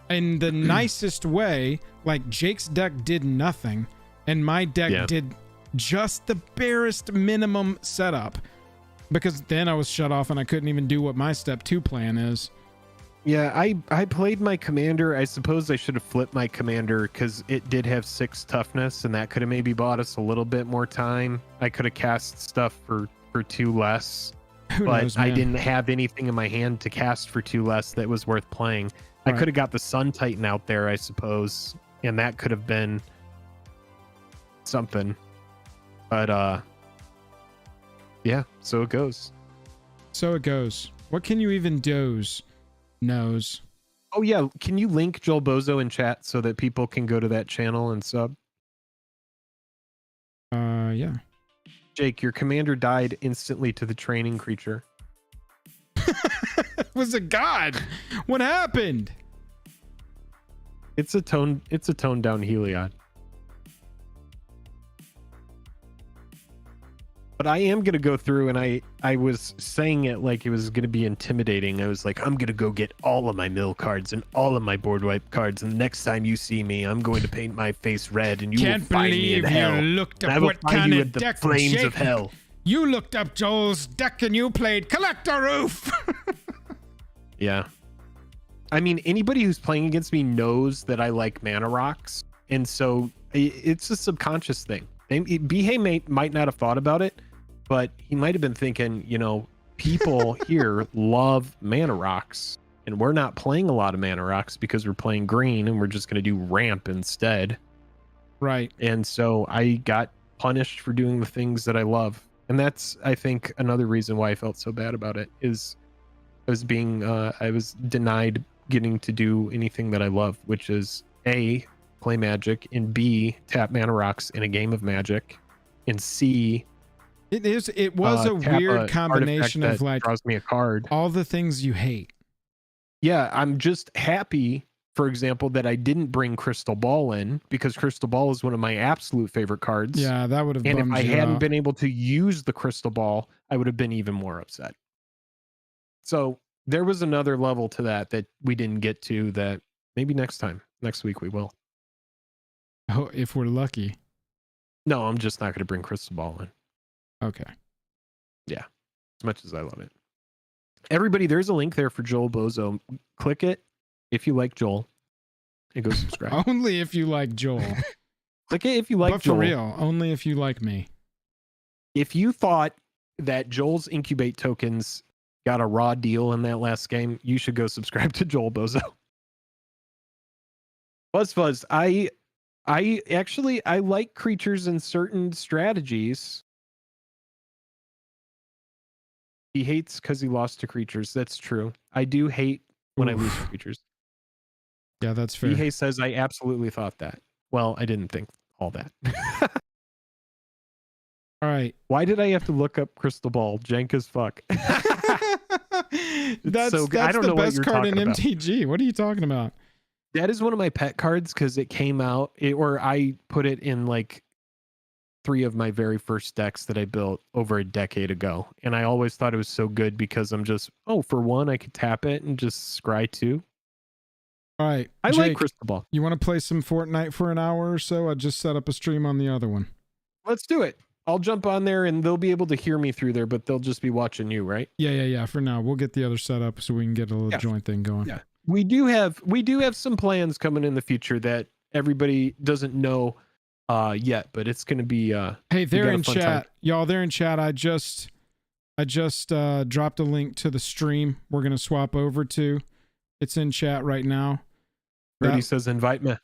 Speaker 1: In the nicest way, like Jake's deck did nothing and my deck did just the barest minimum setup, because then I was shut off and I couldn't even do what my step 2 plan is.
Speaker 2: Yeah, I played my commander. I suppose I should have flipped my commander because it did have 6 toughness, and that could have maybe bought us a little bit more time. I could have cast stuff for 2 less. but
Speaker 1: knows,
Speaker 2: I
Speaker 1: man?
Speaker 2: didn't have anything in my hand to cast for 2 less that was worth playing. I
Speaker 1: Right.
Speaker 2: could have got the Sun Titan out there, I suppose, and that could have been something. But yeah, so it goes.
Speaker 1: So it goes. What can you even doze? Nose.
Speaker 2: Oh yeah, can you link Joel Bozo in chat so that people can go to that channel and sub?
Speaker 1: Yeah.
Speaker 2: Jake, your commander died instantly to the training creature.
Speaker 1: It was a god. What happened?
Speaker 2: It's a toned down Heliod. But I am gonna go through, and I was saying it like it was gonna be intimidating. I was like, I'm gonna go get all of my mill cards and all of my board wipe cards, and the next time you see me, I'm going to paint my face red, and you will find me in hell.
Speaker 1: Looked
Speaker 2: And
Speaker 1: up
Speaker 2: I will
Speaker 1: what
Speaker 2: find
Speaker 1: kind
Speaker 2: you
Speaker 1: of
Speaker 2: at the
Speaker 1: deck
Speaker 2: flames
Speaker 1: Jake.
Speaker 2: of hell.
Speaker 1: You looked up Joel's deck and you played Collector Ouphe.
Speaker 2: Yeah. I mean, anybody who's playing against me knows that I like mana rocks, and so it's a subconscious thing. Bihei might not have thought about it, but he might have been thinking, you know, people here love mana rocks, and we're not playing a lot of mana rocks because we're playing green, and we're just going to do ramp instead.
Speaker 1: Right.
Speaker 2: And so I got punished for doing the things that I love. And that's, I think, another reason why I felt so bad about it is I was denied getting to do anything that I love, which is A, play Magic, and B, tap mana rocks in a game of Magic, and C,
Speaker 1: It was a
Speaker 2: tap
Speaker 1: weird combination
Speaker 2: artifact
Speaker 1: of
Speaker 2: that
Speaker 1: like
Speaker 2: draws me a card.
Speaker 1: all the things you hate.
Speaker 2: Yeah, I'm just happy, for example, that I didn't bring Crystal Ball in, because Crystal Ball is one of my absolute favorite cards.
Speaker 1: Yeah, that would have
Speaker 2: And if
Speaker 1: bummed
Speaker 2: I
Speaker 1: you
Speaker 2: hadn't
Speaker 1: out.
Speaker 2: been able to use the Crystal Ball, I would have been even more upset. So there was another level to that we didn't get to, that maybe next week we will.
Speaker 1: Oh, if we're lucky.
Speaker 2: No, I'm just not going to bring Crystal Ball in.
Speaker 1: Okay.
Speaker 2: Yeah, as much as I love it. Everybody, there's a link there for Joel Bozo. Click it if you like Joel, and go subscribe.
Speaker 1: Only if you like Joel.
Speaker 2: Click it if you like
Speaker 1: But
Speaker 2: Joel.
Speaker 1: for real, only if you like me.
Speaker 2: If you thought that Joel's Incubate tokens got a raw deal in that last game, you should go subscribe to Joel Bozo. Fuzz, I like creatures in certain strategies. He hates because he lost to creatures. That's true. I do hate when I lose to creatures.
Speaker 1: Yeah, that's fair.
Speaker 2: Bihei says I absolutely thought that. Well, I didn't think all that.
Speaker 1: All right.
Speaker 2: Why did I have to look up Crystal Ball? Jank as fuck.
Speaker 1: That's
Speaker 2: so good. I don't
Speaker 1: the
Speaker 2: know what
Speaker 1: best
Speaker 2: you're
Speaker 1: card in
Speaker 2: talking about.
Speaker 1: MTG. What are you talking about?
Speaker 2: That is one of my pet cards because it came out, or I put it in like 3 of my very first decks that I built over a decade ago. And I always thought it was so good because I'm just, for 1, I could tap it and just scry 2.
Speaker 1: All right.
Speaker 2: I
Speaker 1: Jake,
Speaker 2: like Crystal Ball.
Speaker 1: You want to play some Fortnite for an hour or so? I just set up a stream on the other one.
Speaker 2: Let's do it. I'll jump on there and they'll be able to hear me through there, but they'll just be watching you, right?
Speaker 1: Yeah. For now, we'll get the other set up so we can get a little joint thing going.
Speaker 2: Yeah. We do have some plans coming in the future that everybody doesn't know yet, but it's going to be
Speaker 1: hey, they're in
Speaker 2: fun
Speaker 1: chat.
Speaker 2: time.
Speaker 1: Y'all, they're in chat. I just dropped a link to the stream we're going to swap over to. It's in chat right now.
Speaker 2: Brady says invite me.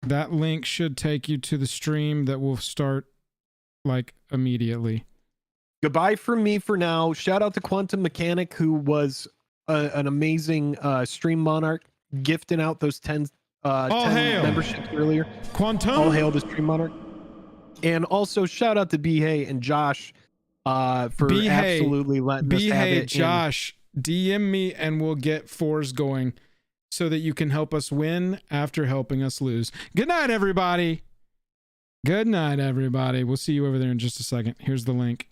Speaker 1: That link should take you to the stream that will start like immediately.
Speaker 2: Goodbye from me for now. Shout out to Quantum Mechanic, who was an amazing stream monarch, gifting out those 10 memberships earlier.
Speaker 1: Quantum.
Speaker 2: All hail the stream monarch. And also shout out to Bihei and Josh for absolutely letting us have it.
Speaker 1: Josh, DM me and we'll get 4s going so that you can help us win after helping us lose. Good night, everybody. Good night, everybody. We'll see you over there in just a second. Here's the link.